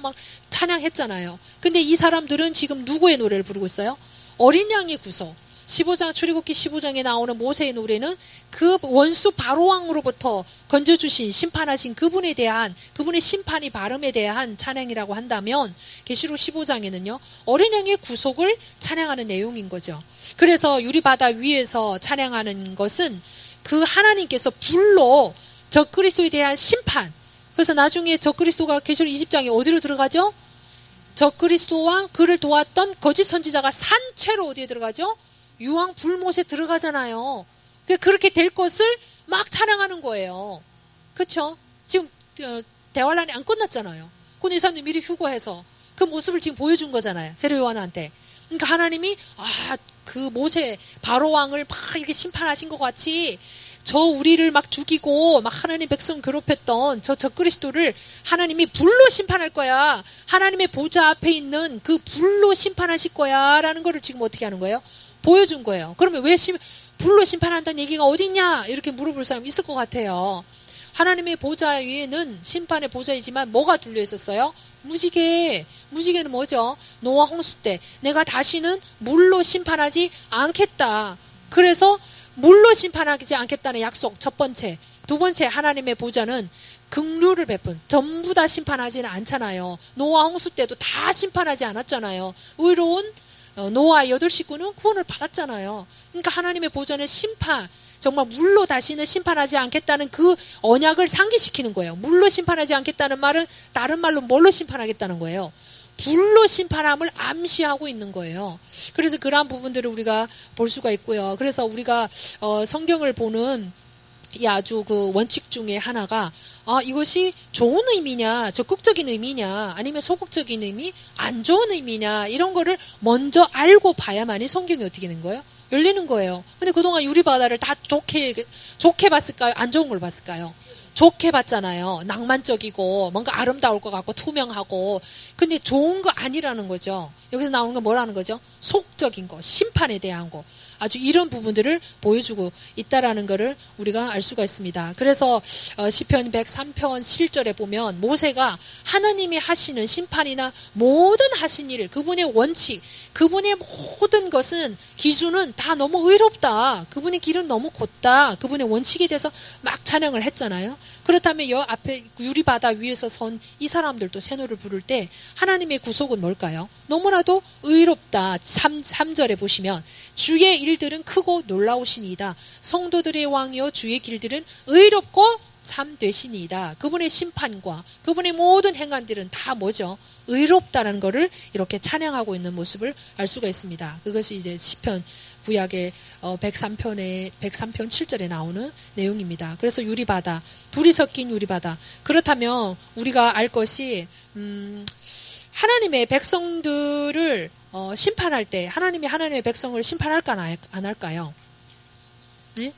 막 찬양했잖아요. 근데 이 사람들은 지금 누구의 노래를 부르고 있어요? 어린 양의 구속. 15장 출애굽기 15장에 나오는 모세의 노래는 그 원수 바로왕으로부터 건져주신 심판하신 그분에 대한 그분의 심판이 바름에 대한 찬양이라고 한다면 계시록 15장에는요 어린 양의 구속을 찬양하는 내용인 거죠. 그래서 유리바다 위에서 찬양하는 것은 그 하나님께서 불로 적그리스도에 대한 심판. 그래서 나중에 적그리스도가 계시록 20장에 어디로 들어가죠? 적그리스도와 그를 도왔던 거짓 선지자가 산채로 어디에 들어가죠? 유황 불못에 들어가잖아요. 그렇게 될 것을 막 찬양하는 거예요. 그렇죠? 지금 대환란이 안 끝났잖아요. 근데 이 사람들이 미리 휴거해서 그 모습을 지금 보여준 거잖아요. 세례 요한한테. 그러니까 하나님이 그 모세 바로왕을 막 이렇게 심판하신 것 같이 저 우리를 막 죽이고 막 하나님 백성 괴롭혔던 저 적그리스도를 하나님이 불로 심판할 거야. 하나님의 보좌 앞에 있는 그 불로 심판하실 거야. 라는 거를 지금 어떻게 하는 거예요? 보여준 거예요. 그러면 왜 불로 심판한다는 얘기가 어딨냐? 이렇게 물어볼 사람 있을 것 같아요. 하나님의 보좌 위에는 심판의 보좌이지만 뭐가 둘려 있었어요? 무지개. 무지개는 뭐죠? 노아 홍수 때 내가 다시는 물로 심판하지 않겠다. 그래서 물로 심판하지 않겠다는 약속 첫 번째. 두 번째 하나님의 보좌는 긍휼을 베푼 전부 다 심판하지는 않잖아요. 노아 홍수 때도 다 심판하지 않았잖아요. 의로운 노아 8식구는 구원을 받았잖아요. 그러니까 하나님의 보좌는 심판, 정말 물로 다시는 심판하지 않겠다는 그 언약을 상기시키는 거예요. 물로 심판하지 않겠다는 말은 다른 말로 뭘로 심판하겠다는 거예요. 불로 심판함을 암시하고 있는 거예요. 그래서 그러한 부분들을 우리가 볼 수가 있고요. 그래서 우리가 성경을 보는 이 아주 그 원칙 중에 하나가 이것이 좋은 의미냐, 적극적인 의미냐, 아니면 소극적인 의미, 안 좋은 의미냐 이런 거를 먼저 알고 봐야만이 성경이 어떻게 되는 거예요? 열리는 거예요. 근데 그동안 유리바다를 다 좋게 봤을까요? 안 좋은 걸 봤을까요? 좋게 봤잖아요. 낭만적이고 뭔가 아름다울 것 같고 투명하고. 근데 좋은 거 아니라는 거죠. 여기서 나오는 건 뭐라는 거죠? 소극적인 거, 심판에 대한 거. 아주 이런 부분들을 보여주고 있다라는 것을 우리가 알 수가 있습니다. 그래서 시편 103편 7절에 보면 모세가 하나님이 하시는 심판이나 모든 하신 일, 그분의 원칙, 그분의 모든 것은 기준은 다 너무 의롭다. 그분의 길은 너무 곧다. 그분의 원칙에 대해서 막 찬양을 했잖아요. 그렇다면 여 앞에 유리바다 위에서 선 이 사람들도 새노를 부를 때 하나님의 구속은 뭘까요? 너무나도 의롭다. 3절에 보시면 주의 일들은 크고 놀라우시니이다. 성도들의 왕이여 주의 길들은 의롭고 참되시니이다. 그분의 심판과 그분의 모든 행한들은 다 뭐죠? 의롭다는 것을 이렇게 찬양하고 있는 모습을 알 수가 있습니다. 그것이 이제 시편 구약의 103편 7절에 나오는 내용입니다. 그래서 유리바다, 불이 섞인 유리바다. 그렇다면 우리가 알 것이 하나님의 백성들을 심판할 때 하나님의 백성을 심판할까 안 할까요? 네?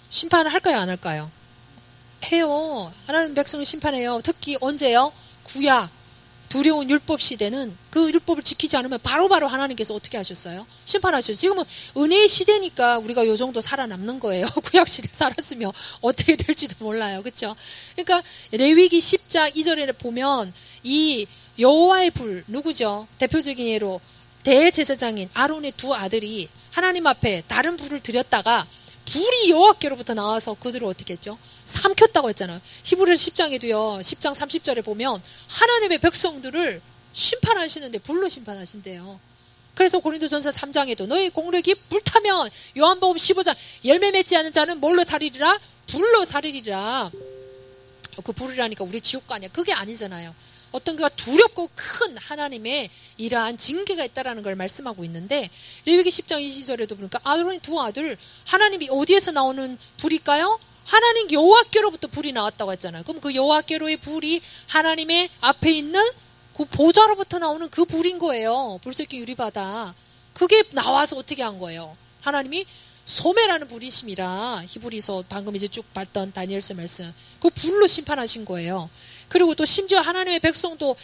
심판을 할까요 안 할까요? 해요. 하나님 백성을 심판해요. 특히 언제요? 구약 두려운 율법 시대는 그 율법을 지키지 않으면 바로바로 하나님께서 어떻게 하셨어요? 심판하셨어요. 지금은 은혜의 시대니까 우리가 요 정도 살아남는 거예요. 구약 시대 살았으면 어떻게 될지도 몰라요. 그렇죠? 그러니까 레위기 10장 2절에 보면 이 여호와의 불 누구죠? 대표적인 예로 대제사장인 아론의 두 아들이 하나님 앞에 다른 불을 드렸다가 불이 여호와께로부터 나와서 그들을 어떻게 했죠? 삼켰다고 했잖아요. 히브리서 10장에도요. 10장 30절에 보면 하나님의 백성들을 심판하시는데 불로 심판하신대요. 그래서 고린도전서 3장에도 너희 공력이 불타면 요한복음 15장 열매 맺지 않은 자는 뭘로 살리리라? 불로 살리리라. 그 불이라니까 우리 지옥가 아니야. 그게 아니잖아요. 어떤 그가 두렵고 큰 하나님의 이러한 징계가 있다라는 걸 말씀하고 있는데 레위기 10장 20절에도 보니까 아론의 두 아들 하나님이 어디에서 나오는 불일까요? 하나님 여호와께로부터 불이 나왔다고 했잖아요. 그럼 그 여호와께로의 불이 하나님의 앞에 있는 그 보좌로부터 나오는 그 불인 거예요. 불새끼 유리바다. 그게 나와서 어떻게 한 거예요? 하나님이 소매라는 불이심이라 히브리서 방금 이제 쭉 봤던 다니엘서 말씀 그 불로 심판하신 거예요. 그리고 또 심지어 하나님의 백성도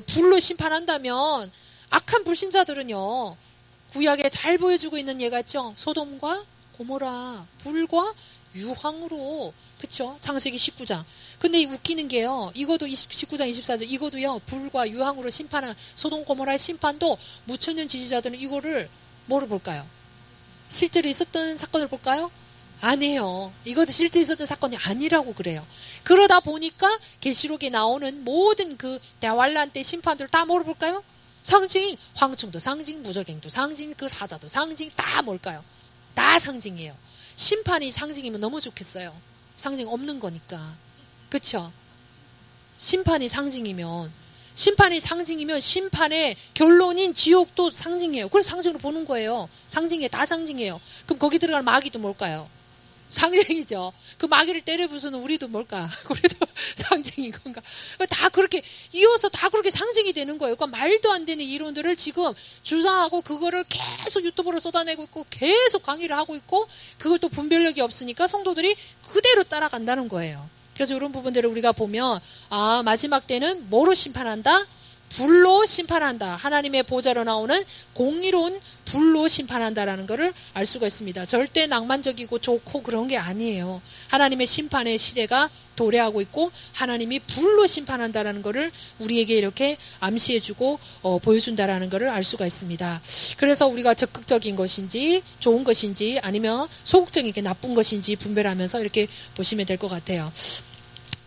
불로 심판한다면 악한 불신자들은요 구약에 잘 보여주고 있는 예가 있죠. 소돔과 고모라 불과 유황으로 그쵸? 창세기 19장. 근데 웃기는 게요. 이것도 19장 24절 이것도요. 불과 유황으로 심판한 소돔 고모라의 심판도 무천년 지지자들은 이거를 뭐로 볼까요? 실제로 있었던 사건을 볼까요? 아니에요. 이것도 실제 있었던 사건이 아니라고 그래요. 그러다 보니까 계시록에 나오는 모든 그 대환란 때 심판들 다 뭐로 볼까요? 상징, 황충도 상징, 무적행도 상징, 그 사자도 상징, 다 뭘까요? 다 상징이에요. 심판이 상징이면 너무 좋겠어요. 상징 없는 거니까. 그쵸? 심판이 상징이면 심판의 결론인 지옥도 상징이에요. 그래서 상징으로 보는 거예요. 상징이에요. 다 상징이에요. 그럼 거기 들어가는 마귀도 뭘까요? 상징이죠. 그 마귀를 때려 부수는 우리도 뭘까? 우리도 상징인 건가? 다 그렇게 이어서 다 그렇게 상징이 되는 거예요. 그러니까 말도 안 되는 이론들을 지금 주장하고 그거를 계속 유튜브로 쏟아내고 있고 계속 강의를 하고 있고 그걸 또 분별력이 없으니까 성도들이 그대로 따라간다는 거예요. 그래서 이런 부분들을 우리가 보면 아 마지막 때는 뭐로 심판한다? 불로 심판한다. 하나님의 보좌로 나오는 공의로운 불로 심판한다라는 것을 알 수가 있습니다. 절대 낭만적이고 좋고 그런 게 아니에요. 하나님의 심판의 시대가 도래하고 있고 하나님이 불로 심판한다라는 것을 우리에게 이렇게 암시해주고 보여준다라는 것을 알 수가 있습니다. 그래서 우리가 적극적인 것인지 좋은 것인지 아니면 소극적인 게 나쁜 것인지 분별하면서 이렇게 보시면 될 것 같아요.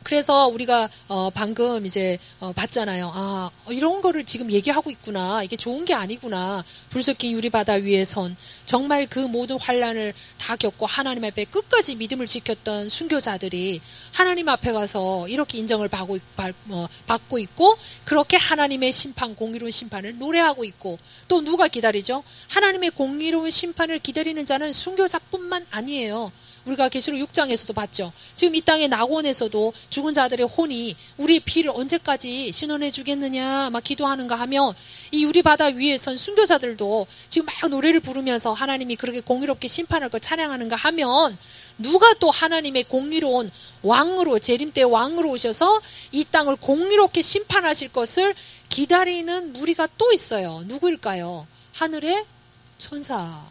그래서 우리가 방금 이제 봤잖아요. 아 이런 거를 지금 얘기하고 있구나. 이게 좋은 게 아니구나. 불 섞인 유리바다 위에 선 정말 그 모든 환난을 다 겪고 하나님 앞에 끝까지 믿음을 지켰던 순교자들이 하나님 앞에 가서 이렇게 인정을 받고 있고 그렇게 하나님의 심판, 공의로운 심판을 노래하고 있고 또 누가 기다리죠? 하나님의 공의로운 심판을 기다리는 자는 순교자뿐만 아니에요. 우리가 계시록 6장에서도 봤죠. 지금 이 땅의 낙원에서도 죽은 자들의 혼이 우리의 피를 언제까지 신원해 주겠느냐 막 기도하는가 하면 이 유리바다 위에 선 순교자들도 지금 막 노래를 부르면서 하나님이 그렇게 공의롭게 심판할 걸 찬양하는가 하면 누가 또 하나님의 공의로운 왕으로 재림 때 왕으로 오셔서 이 땅을 공의롭게 심판하실 것을 기다리는 무리가 또 있어요. 누구일까요? 하늘의 천사.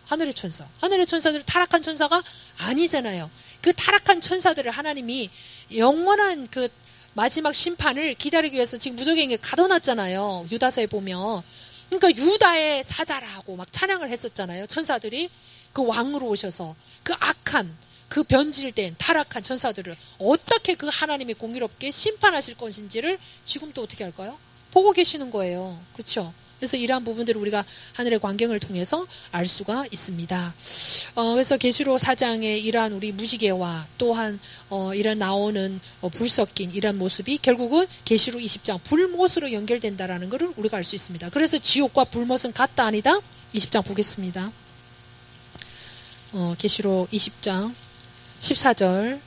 하늘의 천사. 하늘의 천사들은 타락한 천사가 아니잖아요. 그 타락한 천사들을 하나님이 영원한 그 마지막 심판을 기다리기 위해서 지금 무적에게 가둬놨잖아요. 유다서에 보면. 그러니까 유다의 사자라고 막 찬양을 했었잖아요. 천사들이 그 왕으로 오셔서 그 악한 그 변질된 타락한 천사들을 어떻게 그 하나님이 공의롭게 심판하실 것인지를 지금 또 어떻게 할까요? 보고 계시는 거예요. 그렇죠? 그래서 이러한 부분들을 우리가 하늘의 광경을 통해서 알 수가 있습니다. 그래서 계시록 4장의 이러한 우리 무지개와 또한 이런 나오는 불 섞인 이런 모습이 결국은 계시록 20장 불못으로 연결된다라는 것을 우리가 알 수 있습니다. 그래서 지옥과 불못은 같다 아니다? 20장 보겠습니다. 계시록 20장 14절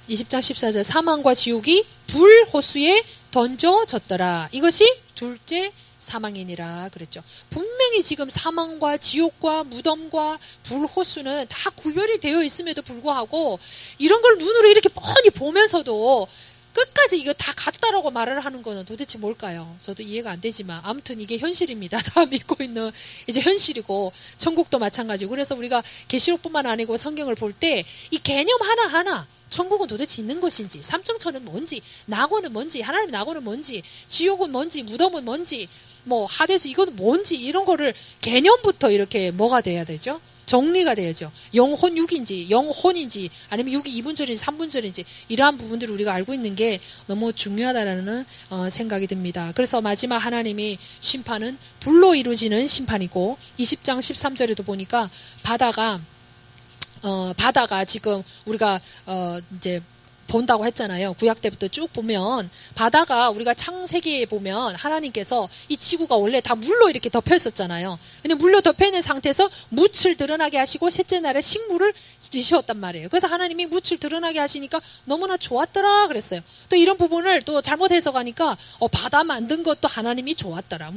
20장 14절 사망과 지옥이 불호수에 던져졌더라. 이것이 둘째 사망이니라 그랬죠. 분명히 지금 사망과 지옥과 무덤과 불호수는 다 구별이 되어 있음에도 불구하고 이런 걸 눈으로 이렇게 뻔히 보면서도 끝까지 이거 다 같다라고 말을 하는 거는 도대체 뭘까요? 저도 이해가 안 되지만 아무튼 이게 현실입니다. 다 믿고 있는 이제 현실이고 천국도 마찬가지고 그래서 우리가 계시록뿐만 아니고 성경을 볼 때 이 개념 하나하나 천국은 도대체 있는 것인지 삼층천은 뭔지 낙원은 뭔지 하나님의 낙원은 뭔지 지옥은 뭔지 무덤은 뭔지 뭐 하데스 이건 뭔지 이런 거를 개념부터 이렇게 뭐가 돼야 되죠? 정리가 돼야죠. 영혼 6인지 영혼인지 아니면 6이 2분절인지 3분절인지 이러한 부분들을 우리가 알고 있는 게 너무 중요하다라는 생각이 듭니다. 그래서 마지막 하나님이 심판은 불로 이루어지는 심판이고 20장 13절에도 보니까 바다가 지금 우리가 이제 본다고 했잖아요. 구약 때부터 쭉 보면 바다가 우리가 창세기에 보면 하나님께서 이 지구가 원래 다 물로 이렇게 덮여 있었잖아요. 근데 물로 덮여 있는 상태에서 뭇을 드러나게 하시고 셋째 날에 식물을 지으셨단 말이에요. 그래서 하나님이 뭇을 드러나게 하시니까 너무나 좋았더라 그랬어요. 또 이런 부분을 또 잘못 해석하니까 바다 만든 것도 하나님이 좋았더라.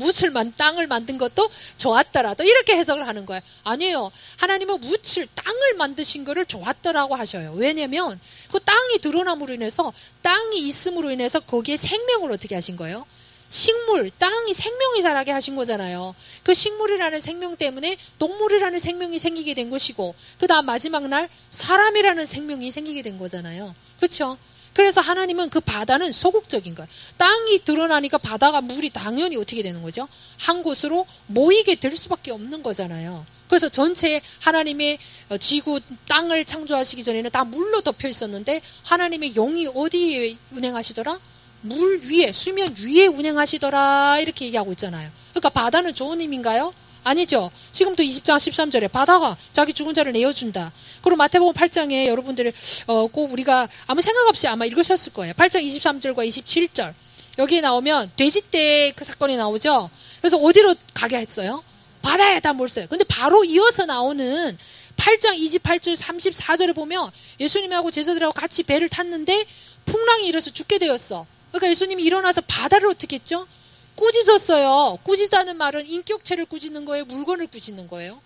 땅을 만든 것도 좋았더라. 또 이렇게 해석을 하는 거예요. 아니에요. 하나님은 뭇을 땅을 만드신 거를 좋았더라고 하셔요. 왜냐면 그 땅이 드러남으로 인해서 땅이 있음으로 인해서 거기에 생명을 어떻게 하신 거예요? 식물, 땅이 생명이 자라게 하신 거잖아요. 그 식물이라는 생명 때문에 동물이라는 생명이 생기게 된 것이고 그 다음 마지막 날 사람이라는 생명이 생기게 된 거잖아요. 그렇죠? 그래서 하나님은 그 바다는 소극적인 거예요. 땅이 드러나니까 바다가 물이 당연히 어떻게 되는 거죠? 한 곳으로 모이게 될 수밖에 없는 거잖아요. 그래서 전체 하나님의 지구, 땅을 창조하시기 전에는 다 물로 덮여 있었는데 하나님의 영이 어디에 운행하시더라? 물 위에, 수면 위에 운행하시더라 이렇게 얘기하고 있잖아요. 그러니까 바다는 좋은 의미인가요? 아니죠. 지금도 20장 13절에 바다가 자기 죽은 자를 내어준다. 그리고 마태복음 8장에 여러분들이 꼭 우리가 아무 생각 없이 아마 읽으셨을 거예요. 8장 23절과 27절 여기에 나오면 돼지떼 그 사건이 나오죠. 그래서 어디로 가게 했어요? 바다에다 몰어요. 근데 바로 이어서 나오는 8장 28절 34절에 보면 예수님하고 제자들하고 같이 배를 탔는데 풍랑이 일어서 죽게 되었어. 그러니까 예수님이 일어나서 바다를 어떻게 했죠? 꾸짖었어요. 꾸짖다는 말은 인격체를 꾸짖는 거예요? 물건을 꾸짖는 거예요?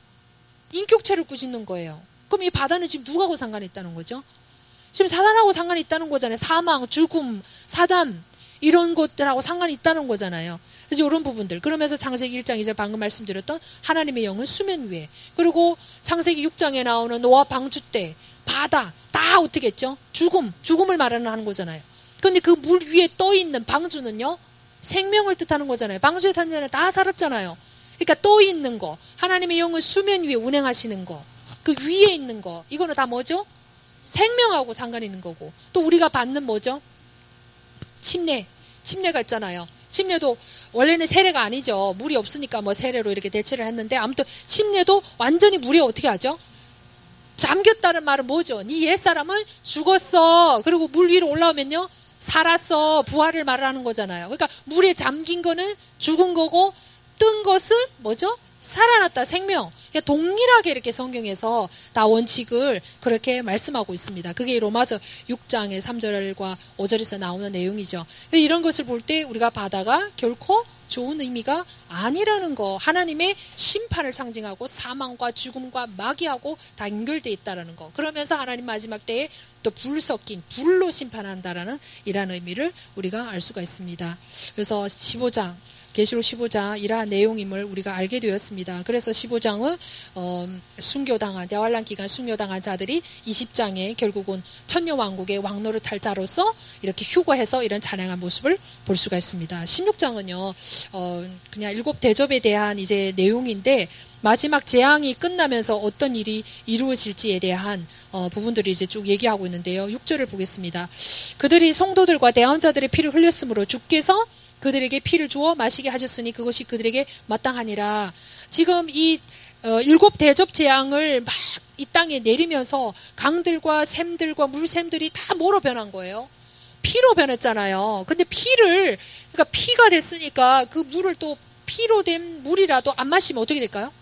인격체를 꾸짖는 거예요. 그럼 이 바다는 지금 누구하고 상관이 있다는 거죠? 지금 사단하고 상관이 있다는 거잖아요. 사망, 죽음, 사단 이런 것들하고 상관이 있다는 거잖아요. 그래서 이런 부분들. 그러면서 창세기 1장 2절 방금 말씀드렸던 하나님의 영은 수면 위에. 그리고 창세기 6장에 나오는 노아 방주 때 바다 다 어떻게 했죠? 죽음을 말하는 거잖아요. 그런데 그 물 위에 떠 있는 방주는요. 생명을 뜻하는 거잖아요. 방주에 탄 자는 다 살았잖아요. 그러니까 떠 있는 거. 하나님의 영은 수면 위에 운행하시는 거. 그 위에 있는 거. 이거는 다 뭐죠? 생명하고 상관이 있는 거고. 또 우리가 받는 뭐죠? 침례가 있잖아요. 침례도 원래는 세례가 아니죠. 물이 없으니까 뭐 세례로 이렇게 대체를 했는데 아무튼 침례도 완전히 물에 어떻게 하죠? 잠겼다는 말은 뭐죠? 네 옛사람은 죽었어. 그리고 물 위로 올라오면요. 살았어. 부활을 말하는 거잖아요. 그러니까 물에 잠긴 거는 죽은 거고 뜬 것은 뭐죠? 살아났다. 생명. 동일하게 이렇게 성경에서 다 원칙을 그렇게 말씀하고 있습니다. 그게 로마서 6장의 3절과 5절에서 나오는 내용이죠. 이런 것을 볼 때 우리가 바다가 결코 좋은 의미가 아니라는 거. 하나님의 심판을 상징하고 사망과 죽음과 마귀하고 다 연결되어 있다는 거. 그러면서 하나님 마지막 때에 또 불 섞인 불로 심판한다라는 이런 의미를 우리가 알 수가 있습니다. 그래서 15장 계시록 15장 이러한 내용임을 우리가 알게 되었습니다. 그래서 15장은 순교당한 대환란 기간 순교당한 자들이 20장에 결국은 천년왕국의 왕노릇할 자로서 이렇게 휴거해서 이런 찬양한 모습을 볼 수가 있습니다. 16장은요 그냥 일곱 대접에 대한 이제 내용인데 마지막 재앙이 끝나면서 어떤 일이 이루어질지에 대한 부분들이 이제 쭉 얘기하고 있는데요. 6절을 보겠습니다. 그들이 성도들과 대언자들의 피를 흘렸으므로 주께서 그들에게 피를 주어 마시게 하셨으니 그것이 그들에게 마땅하니라. 지금 이 일곱 대접 재앙을 막 이 땅에 내리면서 강들과 샘들과 물샘들이 다 뭐로 변한 거예요? 피로 변했잖아요. 근데 그러니까 피가 됐으니까 그 물을 또 피로 된 물이라도 안 마시면 어떻게 될까요?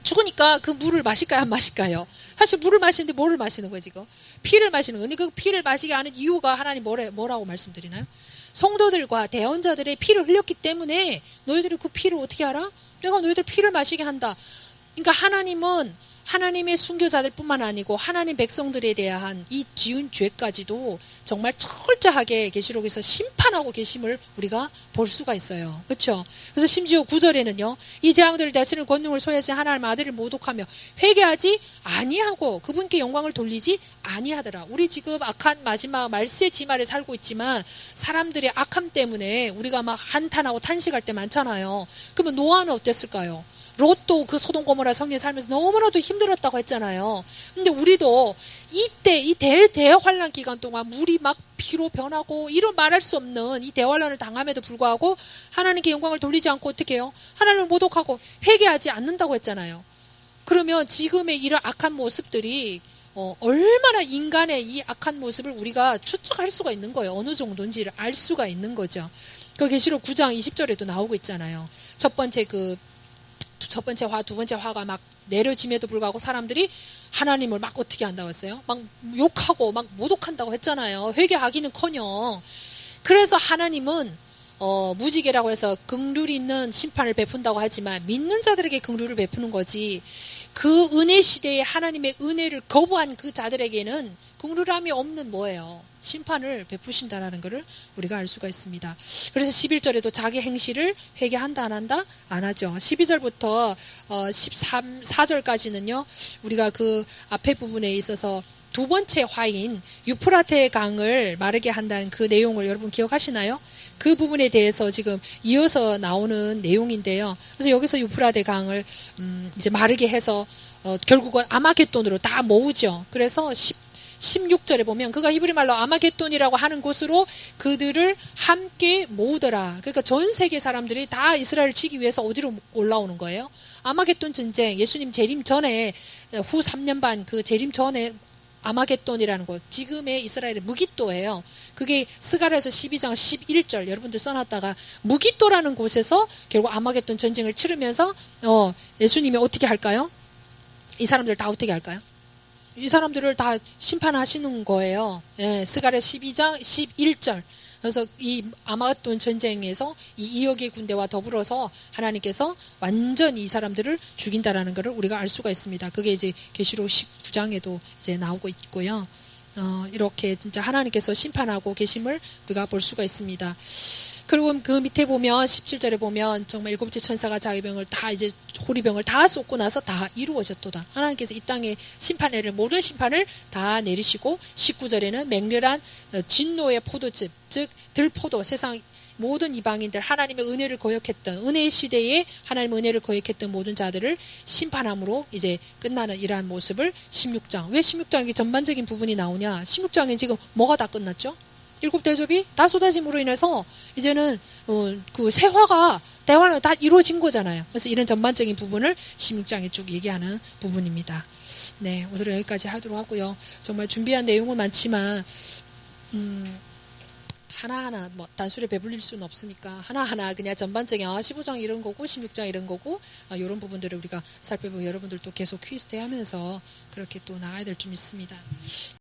죽으니까 그 물을 마실까요? 안 마실까요? 사실 물을 마시는데 뭐를 마시는 거예요, 지금? 피를 마시는 거예요. 근데 그 피를 마시게 하는 이유가 하나님 뭐라고 말씀드리나요? 성도들과 대언자들의 피를 흘렸기 때문에 너희들이 그 피를 어떻게 알아? 내가 너희들 피를 마시게 한다. 그러니까 하나님은 하나님의 순교자들 뿐만 아니고 하나님 백성들에 대한 이 지은 죄까지도 정말 철저하게 계시록에서 심판하고 계심을 우리가 볼 수가 있어요. 그렇죠? 그래서 심지어 9절에는요. 이 재앙들을 다스리는 권능을 소유하신 하나님 아들을 모독하며 회개하지 아니하고 그분께 영광을 돌리지 아니하더라. 우리 지금 악한 마지막 말세 지말에 살고 있지만 사람들의 악함 때문에 우리가 막 한탄하고 탄식할 때 많잖아요. 그러면 노아는 어땠을까요? 롯도 그 소돔 고모라 성리에 살면서 너무나도 힘들었다고 했잖아요. 근데 우리도 이때 이 대환란 기간 동안 물이 막 피로 변하고 이런 말할 수 없는 이 대환란을 당함에도 불구하고 하나님께 영광을 돌리지 않고 어떻게 해요? 하나님을 모독하고 회개하지 않는다고 했잖아요. 그러면 지금의 이런 악한 모습들이 얼마나 인간의 이 악한 모습을 우리가 추측할 수가 있는 거예요. 어느 정도인지를 알 수가 있는 거죠. 그 계시록 9장 20절에도 나오고 있잖아요. 첫 번째 화, 두 번째 화가 막 내려짐에도 불구하고 사람들이 하나님을 막 어떻게 한다고 했어요? 막 욕하고 막 모독한다고 했잖아요. 회개하기는커녕. 그래서 하나님은 무지개라고 해서 긍휼 있는 심판을 베푼다고 하지만 믿는 자들에게 긍휼을 베푸는 거지 그 은혜 시대에 하나님의 은혜를 거부한 그 자들에게는 긍휼함이 없는 뭐예요? 심판을 베푸신다라는 것을 우리가 알 수가 있습니다. 그래서 11절에도 자기 행실을 회개한다 안 한다? 안 하죠. 12절부터 14절까지는요. 우리가 그 앞에 부분에 있어서 두 번째 화인 유프라테 강을 마르게 한다는 그 내용을 여러분 기억하시나요? 그 부분에 대해서 지금 이어서 나오는 내용인데요. 그래서 여기서 유프라테 강을 이제 마르게 해서 결국은 아마겟돈으로 다 모으죠. 그래서 16절에 보면 그가 히브리 말로 아마겟돈이라고 하는 곳으로 그들을 함께 모으더라. 그러니까 전 세계 사람들이 다 이스라엘을 치기 위해서 어디로 올라오는 거예요? 아마겟돈 전쟁, 예수님 재림 전에 후 3년 반 그 재림 전에 아마겟돈이라는 곳, 지금의 이스라엘의 무기또예요. 그게 스가랴서 12장 11절 여러분들 써놨다가 무기또라는 곳에서 결국 아마겟돈 전쟁을 치르면서 예수님이 어떻게 할까요? 이 사람들 다 어떻게 할까요? 이 사람들을 다 심판하시는 거예요. 예, 스가랴 12장 11절. 그래서 이 아마겟돈 전쟁에서 이 2억의 군대와 더불어서 하나님께서 완전히 이 사람들을 죽인다라는 것을 우리가 알 수가 있습니다. 그게 이제 계시록 19장에도 이제 나오고 있고요. 이렇게 진짜 하나님께서 심판하고 계심을 우리가 볼 수가 있습니다. 그리고 그 밑에 보면 17절에 보면 정말 일곱째 천사가 자기 병을 다 이제 호리병을 다 쏟고 나서 다 이루어졌도다. 하나님께서 이 땅에 심판회를 모든 심판을 다 내리시고 19절에는 맹렬한 진노의 포도즙 즉 들포도 세상 모든 이방인들 하나님의 은혜를 거역했던 은혜의 시대에 하나님의 은혜를 거역했던 모든 자들을 심판함으로 이제 끝나는 이러한 모습을 16장 왜 16장 이게 전반적인 부분이 나오냐 16장에 지금 뭐가 다 끝났죠? 일곱 대접이 다 쏟아짐으로 인해서 이제는 그 세화가 대화가 다 이루어진 거잖아요. 그래서 이런 전반적인 부분을 16장에 쭉 얘기하는 부분입니다. 네, 오늘은 여기까지 하도록 하고요. 정말 준비한 내용은 많지만 하나하나 뭐 단수를 배불릴 수는 없으니까 하나하나 그냥 전반적인 15장 이런 거고 16장 이런 거고 이런 부분들을 우리가 살펴보고 여러분들도 계속 퀴즈 대하면서 그렇게 또 나가야 될 줄 믿습니다.